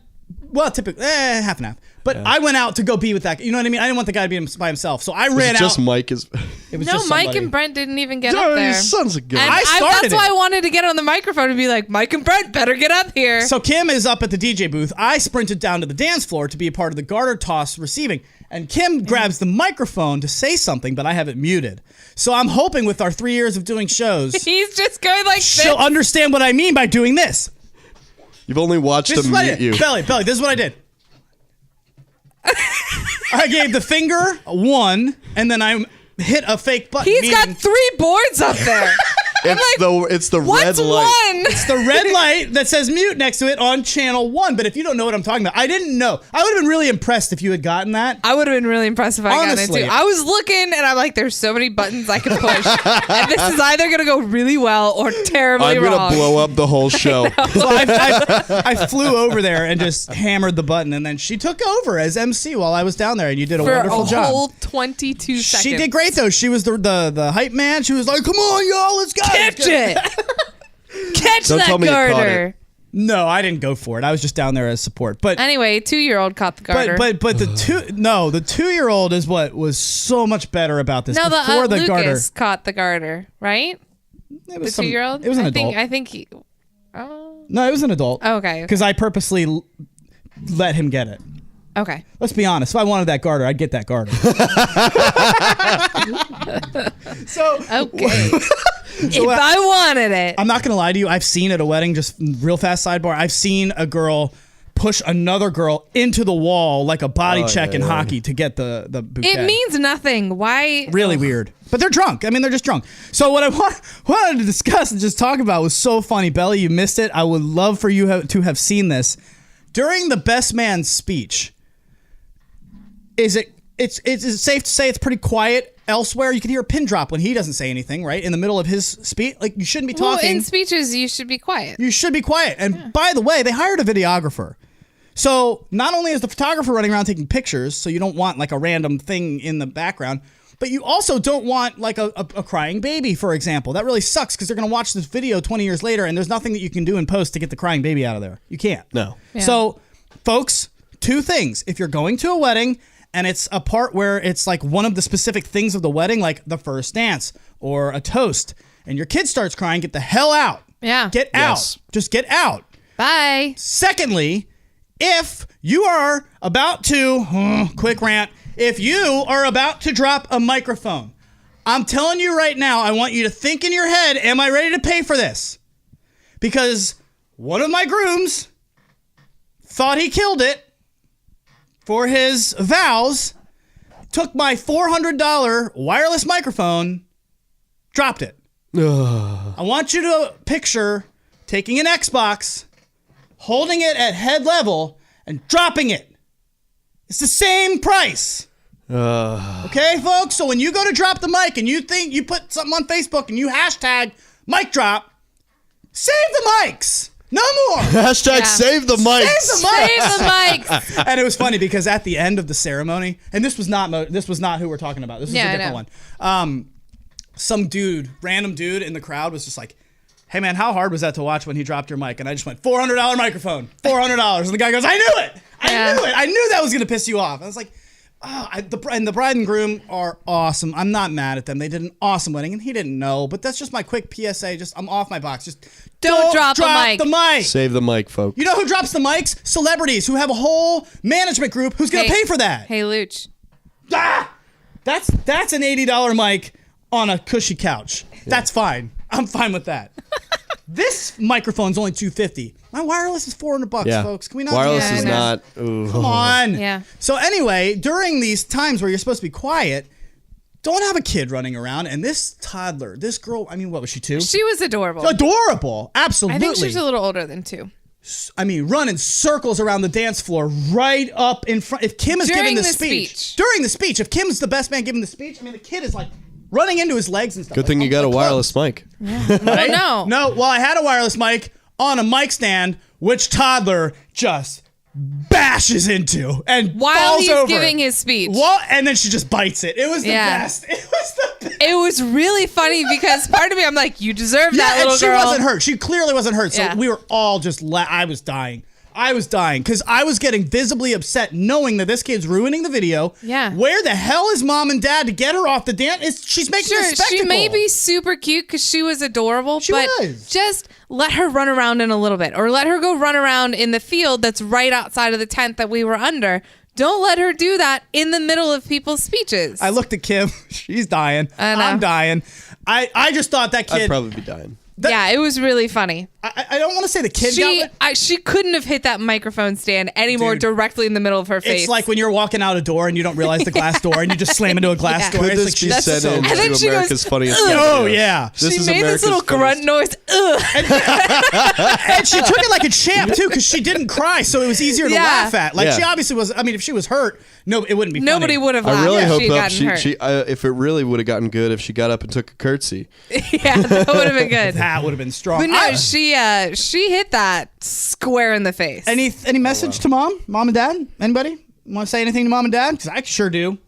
[SPEAKER 3] well, typically, half and half. But I went out to go be with that. You know what I mean? I didn't want the guy to be by himself, so I ran out.
[SPEAKER 2] Just Mike is.
[SPEAKER 3] It was
[SPEAKER 1] No,
[SPEAKER 3] just
[SPEAKER 1] Mike
[SPEAKER 3] somebody.
[SPEAKER 1] and Brent didn't even get up there.
[SPEAKER 2] Sons of guns.
[SPEAKER 1] And
[SPEAKER 3] I started
[SPEAKER 1] that's why
[SPEAKER 3] it.
[SPEAKER 1] I wanted to get on the microphone and be like, Mike and Brent better get up here.
[SPEAKER 3] So Kim is up at the DJ booth. I sprinted down to the dance floor to be a part of the garter toss receiving. And Kim grabs the microphone to say something, but I have it muted. So I'm hoping with our 3 years of doing shows,
[SPEAKER 1] He's just going like this.
[SPEAKER 3] she'll understand what I mean by doing this.
[SPEAKER 2] You've only watched
[SPEAKER 3] This is
[SPEAKER 2] him
[SPEAKER 3] what I
[SPEAKER 2] mute
[SPEAKER 3] did.
[SPEAKER 2] you.
[SPEAKER 3] Belly, this is what I did. I gave the finger 1, and then I hit a fake button.
[SPEAKER 1] He's got 3 boards up there.
[SPEAKER 2] It's the red
[SPEAKER 1] What's
[SPEAKER 2] light.
[SPEAKER 1] one?
[SPEAKER 3] It's the red light that says mute next to it on channel 1. But if you don't know what I'm talking about, I didn't know. I would have been really impressed if you had gotten that.
[SPEAKER 1] I would have been really impressed if I got
[SPEAKER 3] Honestly.
[SPEAKER 1] it too. I was looking and I'm like, there's so many buttons I could push. And this is either going to go really well or terribly
[SPEAKER 2] I'm
[SPEAKER 1] wrong.
[SPEAKER 2] gonna blow up the whole show.
[SPEAKER 3] So I flew over there and just hammered the button, and then she took over as MC while I was down there, and you did a
[SPEAKER 1] For
[SPEAKER 3] wonderful
[SPEAKER 1] a
[SPEAKER 3] job.
[SPEAKER 1] whole 22 seconds.
[SPEAKER 3] She did great though. She was the hype man. She was like, "Come on, y'all, let's go."
[SPEAKER 1] Catch it. Catch
[SPEAKER 2] Don't
[SPEAKER 1] that
[SPEAKER 2] tell me you caught
[SPEAKER 1] garter.
[SPEAKER 2] it.
[SPEAKER 3] No, I didn't go for it. I was just down there as support. But
[SPEAKER 1] Anyway, 2-year-old caught the garter.
[SPEAKER 3] but the 2-year-old is what was so much better about this.
[SPEAKER 1] no,
[SPEAKER 3] Before the
[SPEAKER 1] Lucas
[SPEAKER 3] garter,
[SPEAKER 1] caught the garter, right?
[SPEAKER 3] it was
[SPEAKER 1] The 2-year-old?
[SPEAKER 3] It was an adult.
[SPEAKER 1] I think he...
[SPEAKER 3] No, it was an adult.
[SPEAKER 1] Okay.
[SPEAKER 3] Because I purposely let him get it.
[SPEAKER 1] Okay.
[SPEAKER 3] Let's be honest. If I wanted that garter, I'd get that garter. So
[SPEAKER 1] Okay. If I wanted it.
[SPEAKER 3] I'm not gonna lie to you. I've seen at a wedding, just real fast sidebar. I've seen a girl push another girl into the wall like a body check in hockey to get the bouquet.
[SPEAKER 1] It means nothing. Why?
[SPEAKER 3] Really weird. But they're drunk. I mean, they're just drunk. So what I wanted to discuss and just talk about was so funny. Belly, you missed it. I would love for you to have seen this. During the best man's speech, it's safe to say it's pretty quiet elsewhere? You can hear a pin drop when he doesn't say anything, right? In the middle of his speech. Like, you shouldn't be talking.
[SPEAKER 1] Well, in speeches, you should be quiet.
[SPEAKER 3] You should be quiet. And by the way, they hired a videographer. So not only is the photographer running around taking pictures, so you don't want like a random thing in the background, but you also don't want like a crying baby, for example. That really sucks because they're going to watch this video 20 years later and there's nothing that you can do in post to get the crying baby out of there. You can't.
[SPEAKER 2] No.
[SPEAKER 1] Yeah.
[SPEAKER 3] So, folks, 2 things. If you're going to a wedding and it's a part where it's like one of the specific things of the wedding, like the first dance or a toast, and your kid starts crying, get the hell out.
[SPEAKER 1] Yeah.
[SPEAKER 3] Get
[SPEAKER 2] Yes.
[SPEAKER 3] out. Just get out.
[SPEAKER 1] Bye.
[SPEAKER 3] Secondly, if you are about to, quick rant, if you are about to drop a microphone, I'm telling you right now, I want you to think in your head, am I ready to pay for this? Because one of my grooms thought he killed it for his vows, took my $400 wireless microphone, dropped it. I want you to picture taking an Xbox, holding it at head level, and dropping it. It's the same price. Okay, folks? So when you go to drop the mic and you think you put something on Facebook and you hashtag mic drop, save the mics. No more.
[SPEAKER 2] Hashtag
[SPEAKER 1] Yeah.
[SPEAKER 2] save the mics.
[SPEAKER 3] Save the mics.
[SPEAKER 1] Save the mics.
[SPEAKER 3] And it was funny because at the end of the ceremony, and this was not who we're talking about. This is
[SPEAKER 1] Yeah,
[SPEAKER 3] a
[SPEAKER 1] I
[SPEAKER 3] different
[SPEAKER 1] know.
[SPEAKER 3] one. Some random dude in the crowd was just like, "Hey man, how hard was that to watch when he dropped your mic?" And I just went, $400 microphone, $400. And the guy goes, "I knew it.
[SPEAKER 1] Yeah.
[SPEAKER 3] I knew that was gonna piss you off." And I was like, and the bride and groom are awesome. I'm not mad at them. They did an awesome wedding, and he didn't know. But that's just my quick PSA. Just I'm off my box. Just
[SPEAKER 1] Don't drop the mic.
[SPEAKER 3] the mic.
[SPEAKER 2] Save the mic, folks.
[SPEAKER 3] You know who drops the mics? Celebrities who have a whole management group who's going to pay for that.
[SPEAKER 1] Hey, Luch.
[SPEAKER 3] Ah! That's an $80 mic on a cushy couch. That's fine. I'm fine with that. This microphone's only $250. My wireless is $400,
[SPEAKER 2] Yeah.
[SPEAKER 3] folks. Can we not
[SPEAKER 2] Wireless
[SPEAKER 3] do that?
[SPEAKER 2] is
[SPEAKER 1] I know.
[SPEAKER 2] not. Ooh.
[SPEAKER 3] Come on.
[SPEAKER 1] Yeah.
[SPEAKER 3] So anyway, during these times where you're supposed to be quiet, don't have a kid running around. And this toddler, this girl, I mean, what was she, 2?
[SPEAKER 1] She was adorable.
[SPEAKER 3] Adorable. Absolutely.
[SPEAKER 1] I think she's a little older than 2.
[SPEAKER 3] I mean, running circles around the dance floor right up in front. If Kim is
[SPEAKER 1] During
[SPEAKER 3] giving the
[SPEAKER 1] the
[SPEAKER 3] speech.
[SPEAKER 1] speech.
[SPEAKER 3] During the speech, if Kim's the best man giving the speech, I mean, the kid is like running into his legs and stuff.
[SPEAKER 2] Good thing you got a wireless mic.
[SPEAKER 1] Oh, no.
[SPEAKER 3] No, well, I had a wireless mic on a mic stand, which toddler just bashes into and
[SPEAKER 1] While
[SPEAKER 3] falls
[SPEAKER 1] he's
[SPEAKER 3] over.
[SPEAKER 1] giving his speech.
[SPEAKER 3] What? And then she just bites it. It was the
[SPEAKER 1] Yeah.
[SPEAKER 3] best. It was the best.
[SPEAKER 1] It was really funny because part of me, I'm like, you deserve that
[SPEAKER 3] Yeah,
[SPEAKER 1] little
[SPEAKER 3] and she
[SPEAKER 1] girl.
[SPEAKER 3] wasn't hurt. She clearly wasn't hurt. So
[SPEAKER 1] Yeah.
[SPEAKER 3] we were all just, I was dying. I was dying because I was getting visibly upset knowing that this kid's ruining the video.
[SPEAKER 1] Yeah.
[SPEAKER 3] Where the hell is mom and dad to get her off the dance? She's making a spectacle.
[SPEAKER 1] She may be super cute because she was adorable, but
[SPEAKER 3] was.
[SPEAKER 1] just let her run around in a little bit, or let her go run around in the field that's right outside of the tent that we were under. Don't let her do that in the middle of people's speeches.
[SPEAKER 3] I looked at Kim. She's dying.
[SPEAKER 1] I know.
[SPEAKER 3] I'm dying. I just thought that kid.
[SPEAKER 2] I'd probably be dying.
[SPEAKER 1] Yeah, it was really funny.
[SPEAKER 3] I don't want to say the kid
[SPEAKER 1] She couldn't have hit that microphone stand any more directly in the middle of her face.
[SPEAKER 3] It's like when you're walking out a door and you don't realize the glass door and you just slam into a glass door.
[SPEAKER 2] Could
[SPEAKER 3] It's
[SPEAKER 2] this
[SPEAKER 3] like,
[SPEAKER 2] be
[SPEAKER 3] that's
[SPEAKER 2] sent
[SPEAKER 3] so
[SPEAKER 2] in
[SPEAKER 3] good.
[SPEAKER 1] And then
[SPEAKER 2] to
[SPEAKER 1] she
[SPEAKER 2] America's
[SPEAKER 1] goes,
[SPEAKER 2] Funniest
[SPEAKER 1] "Ugh."
[SPEAKER 2] Videos?
[SPEAKER 3] Oh, yeah.
[SPEAKER 2] This
[SPEAKER 1] she
[SPEAKER 2] is
[SPEAKER 1] made
[SPEAKER 2] America's
[SPEAKER 1] this little grunt
[SPEAKER 2] funniest-
[SPEAKER 1] noise. Ugh.
[SPEAKER 3] And she took it like a champ too, because she didn't cry, so it was easier to
[SPEAKER 1] Yeah.
[SPEAKER 3] laugh at. Like
[SPEAKER 2] Yeah.
[SPEAKER 3] she obviously was. I mean, if she was hurt, no, it wouldn't be.
[SPEAKER 1] Nobody
[SPEAKER 3] funny.
[SPEAKER 1] would have
[SPEAKER 2] I
[SPEAKER 1] laughed
[SPEAKER 2] really
[SPEAKER 1] if
[SPEAKER 2] hope
[SPEAKER 1] she had
[SPEAKER 2] that
[SPEAKER 1] gotten hurt.
[SPEAKER 2] if it really would have gotten good if she got up and took a curtsy.
[SPEAKER 1] Yeah, that would have been good.
[SPEAKER 3] That would have been strong.
[SPEAKER 1] But no, she hit that square in the face.
[SPEAKER 3] Any message to mom and dad? Anybody want to say anything to mom and dad? Because I sure do.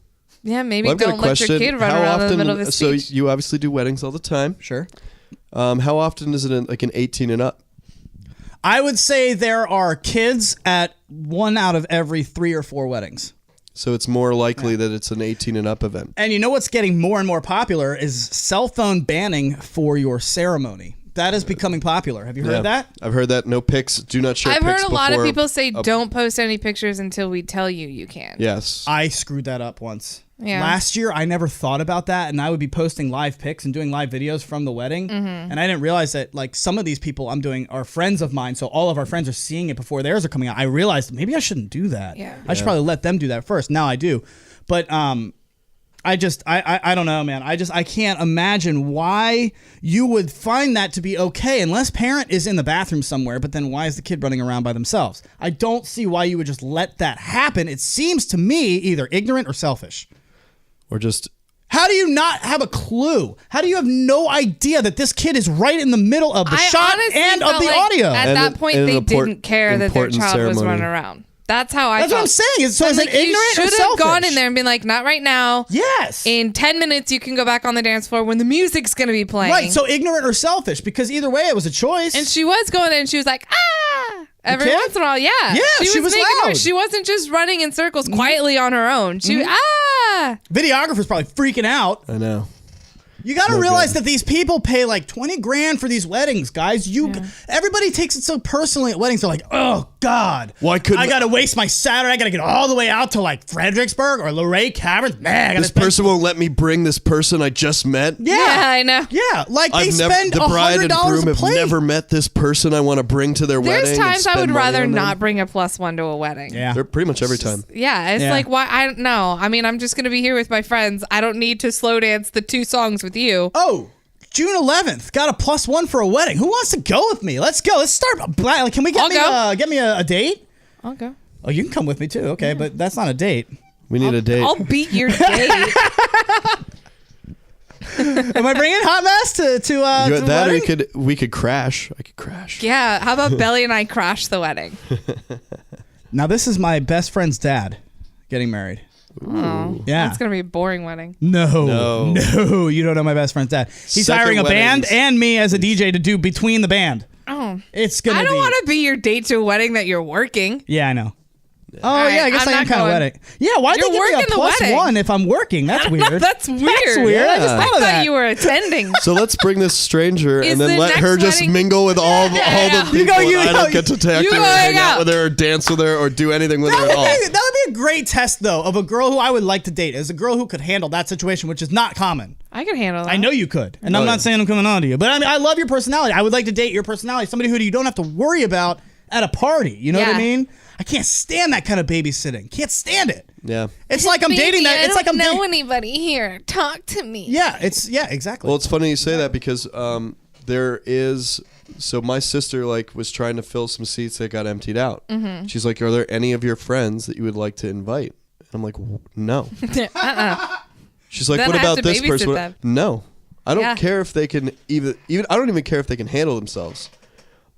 [SPEAKER 1] Yeah, maybe
[SPEAKER 2] Well, I've got a
[SPEAKER 1] don't let your
[SPEAKER 2] question.
[SPEAKER 1] kid run
[SPEAKER 2] How
[SPEAKER 1] around in the
[SPEAKER 2] often?
[SPEAKER 1] middle of his
[SPEAKER 2] So
[SPEAKER 1] speech.
[SPEAKER 2] you obviously do weddings all the time.
[SPEAKER 3] Sure.
[SPEAKER 2] How often is it like an 18 and up?
[SPEAKER 3] I would say there are kids at 1 out of every 3 or 4 weddings.
[SPEAKER 2] So it's more likely that it's an 18 and up event.
[SPEAKER 3] And you know what's getting more and more popular is cell phone banning for your ceremony. That is becoming popular. Have you heard that?
[SPEAKER 2] I've heard that. No pics. Do not share
[SPEAKER 1] I've
[SPEAKER 2] pics
[SPEAKER 1] heard a lot of
[SPEAKER 2] before
[SPEAKER 1] people say don't post any pictures until we tell you can.
[SPEAKER 2] Yes.
[SPEAKER 3] I screwed that up once.
[SPEAKER 1] Yeah.
[SPEAKER 3] Last year, I never thought about that, and I would be posting live pics and doing live videos from the wedding, and I didn't realize that like some of these people I'm doing are friends of mine, so all of our friends are seeing it before theirs are coming out. I realized maybe I shouldn't do that.
[SPEAKER 1] Yeah.
[SPEAKER 3] I should probably let them do that first. Now I do, but I don't know, man. I can't imagine why you would find that to be okay unless parent is in the bathroom somewhere, but then why is the kid running around by themselves? I don't see why you would just let that happen. It seems to me either ignorant or selfish.
[SPEAKER 2] Or just
[SPEAKER 3] How do you not have a clue? How do you have no idea that this kid is right in the middle of the shot
[SPEAKER 1] honestly
[SPEAKER 3] and of
[SPEAKER 1] felt
[SPEAKER 3] the
[SPEAKER 1] like
[SPEAKER 3] audio?
[SPEAKER 1] At
[SPEAKER 2] And
[SPEAKER 1] that
[SPEAKER 2] an-
[SPEAKER 1] point,
[SPEAKER 2] and an
[SPEAKER 1] they
[SPEAKER 2] important-
[SPEAKER 1] didn't care that their
[SPEAKER 2] important
[SPEAKER 1] child was
[SPEAKER 2] ceremony.
[SPEAKER 1] running around. That's how I
[SPEAKER 3] That's
[SPEAKER 1] felt.
[SPEAKER 3] what I'm saying. So
[SPEAKER 1] I'm
[SPEAKER 3] is it
[SPEAKER 1] like, you
[SPEAKER 3] ignorant or
[SPEAKER 1] should have
[SPEAKER 3] selfish?
[SPEAKER 1] gone in there and been like, not right now.
[SPEAKER 3] Yes.
[SPEAKER 1] In 10 minutes, you can go back on the dance floor when the music's going to be playing.
[SPEAKER 3] Right. So ignorant or selfish? Because either way, it was a choice.
[SPEAKER 1] And she was going in and she was like, ah! Every
[SPEAKER 3] kid?
[SPEAKER 1] once in a while, yeah.
[SPEAKER 3] Yeah, she was
[SPEAKER 1] making
[SPEAKER 3] loud.
[SPEAKER 1] noise. She wasn't just running in circles quietly on her own. She ah!
[SPEAKER 3] Videographer's probably freaking out.
[SPEAKER 2] I know.
[SPEAKER 3] You got to
[SPEAKER 2] No
[SPEAKER 3] realize
[SPEAKER 2] good.
[SPEAKER 3] that these people pay like 20 grand for these weddings, guys. Everybody takes it so personally at weddings. They're like, oh God,
[SPEAKER 2] Why couldn't
[SPEAKER 3] I got to waste my Saturday? I got to get all the way out to like Fredericksburg or Luray Caverns. Man, I gotta
[SPEAKER 2] This
[SPEAKER 3] spend-
[SPEAKER 2] person won't let me bring this person I just met?
[SPEAKER 3] Yeah,
[SPEAKER 1] I know.
[SPEAKER 3] Yeah, like they spend
[SPEAKER 2] the bride and
[SPEAKER 3] $100
[SPEAKER 2] groom
[SPEAKER 3] a
[SPEAKER 2] have
[SPEAKER 3] plate.
[SPEAKER 2] never met this person I want to bring to their wedding.
[SPEAKER 1] There's
[SPEAKER 2] and
[SPEAKER 1] times I
[SPEAKER 2] spend
[SPEAKER 1] would
[SPEAKER 2] money
[SPEAKER 1] rather
[SPEAKER 2] on them.
[SPEAKER 1] not bring a +1 to a wedding.
[SPEAKER 3] Yeah.
[SPEAKER 2] They're pretty much every time.
[SPEAKER 1] Yeah, it's
[SPEAKER 3] Yeah.
[SPEAKER 1] like, why? I don't know. I mean, I'm just going to be here with my friends. I don't need to slow dance the 2 songs with you.
[SPEAKER 3] Oh, June 11th, got a +1 for a wedding. Who wants to go with me? Let's go. Let's start. Like, can we get
[SPEAKER 1] I'll
[SPEAKER 3] me a date?
[SPEAKER 1] I'll go.
[SPEAKER 3] Oh, you can come with me too. Okay, but that's not a date.
[SPEAKER 2] We need a date.
[SPEAKER 1] I'll beat your date.
[SPEAKER 3] Am I bringing hot mess to
[SPEAKER 2] You-
[SPEAKER 3] the
[SPEAKER 2] that or
[SPEAKER 3] wedding?
[SPEAKER 2] we could crash. I could crash.
[SPEAKER 1] Yeah, how about Belly and I crash the wedding?
[SPEAKER 3] Now this is my best friend's dad getting married.
[SPEAKER 1] Oh,
[SPEAKER 3] Yeah.
[SPEAKER 1] that's going to be a boring wedding.
[SPEAKER 3] No, you don't know my best friend's dad. He's
[SPEAKER 2] Second
[SPEAKER 3] hiring a band
[SPEAKER 2] weddings.
[SPEAKER 3] and me as a DJ to do between the band.
[SPEAKER 1] Oh,
[SPEAKER 3] It's gonna
[SPEAKER 1] I don't
[SPEAKER 3] be.
[SPEAKER 1] want to be your date to a wedding that you're working.
[SPEAKER 3] Yeah, I know. Oh
[SPEAKER 1] right,
[SPEAKER 3] yeah, I guess
[SPEAKER 1] I'm
[SPEAKER 3] I am
[SPEAKER 1] not
[SPEAKER 3] kind of
[SPEAKER 1] going.
[SPEAKER 3] wedding. Yeah, why'd
[SPEAKER 1] You're
[SPEAKER 3] they give me a
[SPEAKER 1] working the wedding.
[SPEAKER 3] +1 if I'm working? That's weird.
[SPEAKER 1] That's weird.
[SPEAKER 3] That's weird. I just
[SPEAKER 2] Yeah.
[SPEAKER 3] thought of
[SPEAKER 1] I
[SPEAKER 3] that.
[SPEAKER 1] thought you were attending.
[SPEAKER 2] So let's bring this stranger
[SPEAKER 1] Is
[SPEAKER 2] and then
[SPEAKER 1] the
[SPEAKER 2] let her
[SPEAKER 1] next
[SPEAKER 2] just
[SPEAKER 1] wedding-
[SPEAKER 2] mingle with all the people.
[SPEAKER 3] You go,
[SPEAKER 2] and I don't get to talk
[SPEAKER 1] you
[SPEAKER 2] to her,
[SPEAKER 1] go
[SPEAKER 2] or
[SPEAKER 1] hang
[SPEAKER 2] hang out
[SPEAKER 1] out.
[SPEAKER 2] with her, or dance with her, or do anything with her at all.
[SPEAKER 3] That would be a great test, though, of a girl who I would like to date. As a girl who could handle that situation, which is not common.
[SPEAKER 1] I can handle that.
[SPEAKER 3] I know you could, and I'm
[SPEAKER 2] Oh,
[SPEAKER 3] not
[SPEAKER 2] yeah.
[SPEAKER 3] saying I'm coming on to you, but I mean, I love your personality. I would like to date your personality, somebody who you don't have to worry about at a party. You know what I
[SPEAKER 1] Yeah.
[SPEAKER 3] mean? I can't stand that kind of babysitting. Can't stand it.
[SPEAKER 2] Yeah.
[SPEAKER 3] It's like I'm dating that. It's like I'm dating.
[SPEAKER 1] anybody here. Talk to me.
[SPEAKER 3] Yeah, exactly.
[SPEAKER 2] Well, it's funny you say that because there is. So my sister was trying to fill some seats that got emptied out. Mm-hmm. She's like, "Are there any of your friends that you would like to invite?" And I'm like, "No." She's like,
[SPEAKER 1] Then
[SPEAKER 2] "What
[SPEAKER 1] I have
[SPEAKER 2] about
[SPEAKER 1] to
[SPEAKER 2] this
[SPEAKER 1] babysit
[SPEAKER 2] person?"
[SPEAKER 1] them.
[SPEAKER 2] No, I don't
[SPEAKER 1] Yeah.
[SPEAKER 2] care if they can even. I don't even care if they can handle themselves.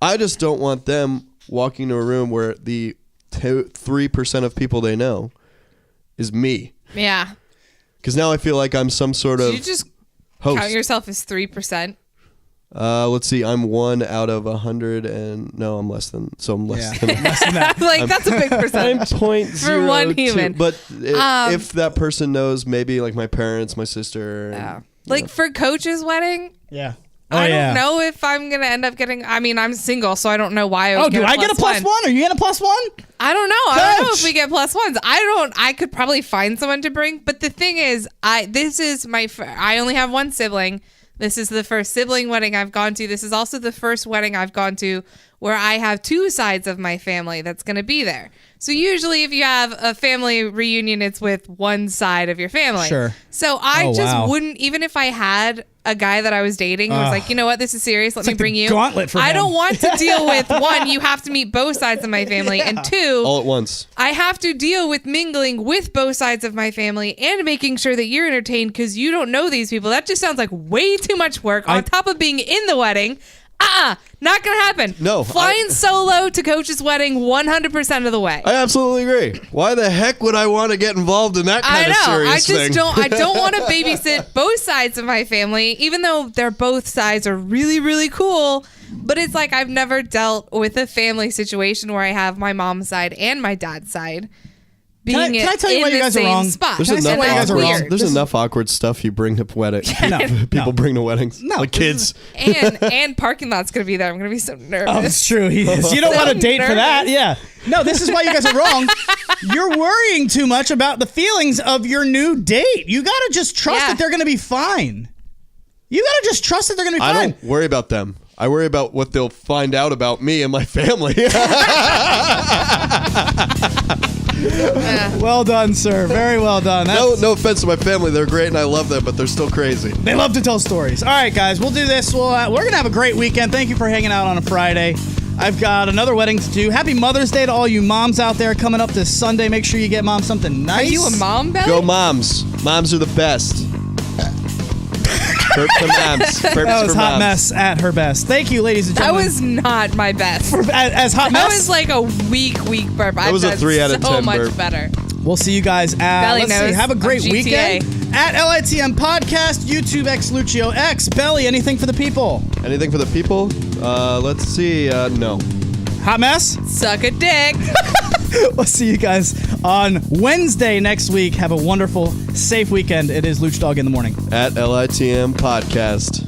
[SPEAKER 2] I just don't want them walking to a room where the 3% of people they know is me.
[SPEAKER 1] Yeah.
[SPEAKER 2] Because now I feel like I'm some sort
[SPEAKER 1] Did
[SPEAKER 2] of
[SPEAKER 1] you just
[SPEAKER 2] host.
[SPEAKER 1] count yourself as 3%?
[SPEAKER 2] Let's see. I'm 1 out of 100, and no, I'm less than. So I'm less than.
[SPEAKER 3] Less than that.
[SPEAKER 1] Like that's a big
[SPEAKER 2] I'm
[SPEAKER 1] percentage.
[SPEAKER 2] 0.02.
[SPEAKER 1] For one human.
[SPEAKER 2] But if that person knows, maybe like my parents, my sister. and,
[SPEAKER 1] Like for Coach's wedding,
[SPEAKER 3] Yeah.
[SPEAKER 1] I don't know if I'm gonna end up getting. I mean, I'm single, so I don't know why.
[SPEAKER 3] Do I get a plus one? Are you getting a plus one?
[SPEAKER 1] I don't know. I don't know
[SPEAKER 3] Coach!
[SPEAKER 1] if we get plus ones. I could probably find someone to bring, but the thing is, this is I only have one sibling. This is the first sibling wedding I've gone to. This is also the first wedding I've gone to where I have two sides of my family that's going to be there. So usually if you have a family reunion, it's with one side of your family.
[SPEAKER 3] Sure.
[SPEAKER 1] So I wouldn't, even if I had a guy that I was dating who was like, you know what, this is serious, let me
[SPEAKER 3] like
[SPEAKER 1] bring
[SPEAKER 3] the
[SPEAKER 1] you.
[SPEAKER 3] gauntlet for
[SPEAKER 1] I
[SPEAKER 3] him.
[SPEAKER 1] don't want to deal with, one, you have to meet both sides of my family, and two,
[SPEAKER 2] all at once.
[SPEAKER 1] I have to deal with mingling with both sides of my family and making sure that you're entertained because you don't know these people. That just sounds like way too much work on top of being in the wedding. Not gonna happen.
[SPEAKER 2] No,
[SPEAKER 1] Flying solo to Coach's wedding 100% of the way.
[SPEAKER 2] I absolutely agree. Why the heck would I want to get involved in that kind of serious thing?
[SPEAKER 1] I don't want to babysit both sides of my family, even though they're both sides are really, really cool. But it's like I've never dealt with a family situation where I have my mom's side and my dad's side being
[SPEAKER 3] Can I tell you
[SPEAKER 1] in
[SPEAKER 3] why you
[SPEAKER 1] the
[SPEAKER 3] guys are
[SPEAKER 1] same
[SPEAKER 3] wrong?
[SPEAKER 1] spot.
[SPEAKER 2] There's
[SPEAKER 3] Can I say
[SPEAKER 2] enough,
[SPEAKER 3] why you guys are
[SPEAKER 2] awkward,
[SPEAKER 3] wrong?
[SPEAKER 2] there's enough awkward stuff you bring to weddings. People bring to weddings.
[SPEAKER 3] No,
[SPEAKER 2] like kids.
[SPEAKER 1] and parking lot's gonna be there. I'm gonna be so nervous.
[SPEAKER 3] Oh, it's true. He is. You don't want a date for that. Yeah. No, this is why you guys are wrong. You're worrying too much about the feelings of your new date. You gotta just trust that they're gonna be fine. You gotta just trust that they're gonna be fine.
[SPEAKER 2] I don't worry about them. I worry about what they'll find out about me and my family.
[SPEAKER 3] Well done, sir. Very well done.
[SPEAKER 2] No offense to my family. They're great and I love them, but they're still crazy.
[SPEAKER 3] They love to tell stories. All right, guys, we'll do this. We're going to have a great weekend. Thank you for hanging out on a Friday. I've got another wedding to do. Happy Mother's Day to all you moms out there coming up this Sunday. Make sure you get mom something nice.
[SPEAKER 1] Are you a mom, Belly?
[SPEAKER 2] Go moms. Moms are the best. Burp for moms. Burps
[SPEAKER 3] That was
[SPEAKER 2] for
[SPEAKER 3] Hot
[SPEAKER 2] moms.
[SPEAKER 3] Mess at her best. Thank you, ladies and
[SPEAKER 1] That
[SPEAKER 3] gentlemen.
[SPEAKER 1] was not my best.
[SPEAKER 3] As Hot
[SPEAKER 1] That
[SPEAKER 3] Mess.
[SPEAKER 1] was like a weak burp. That
[SPEAKER 2] was a 3 out of 10
[SPEAKER 1] so much
[SPEAKER 2] burp.
[SPEAKER 1] better.
[SPEAKER 3] We'll see you guys at,
[SPEAKER 1] Belly
[SPEAKER 3] let's see,
[SPEAKER 1] knows.
[SPEAKER 3] have a great
[SPEAKER 1] I'm GTA.
[SPEAKER 3] weekend at LITM Podcast, YouTube X Lucio X. Belly, anything for the people?
[SPEAKER 2] Anything for the people? Let's see. No.
[SPEAKER 3] Hot Mess?
[SPEAKER 1] Suck a dick.
[SPEAKER 3] We'll see you guys on Wednesday next week. Have a wonderful, safe weekend. It is Lucdogg in the morning.
[SPEAKER 2] At LITM Podcast.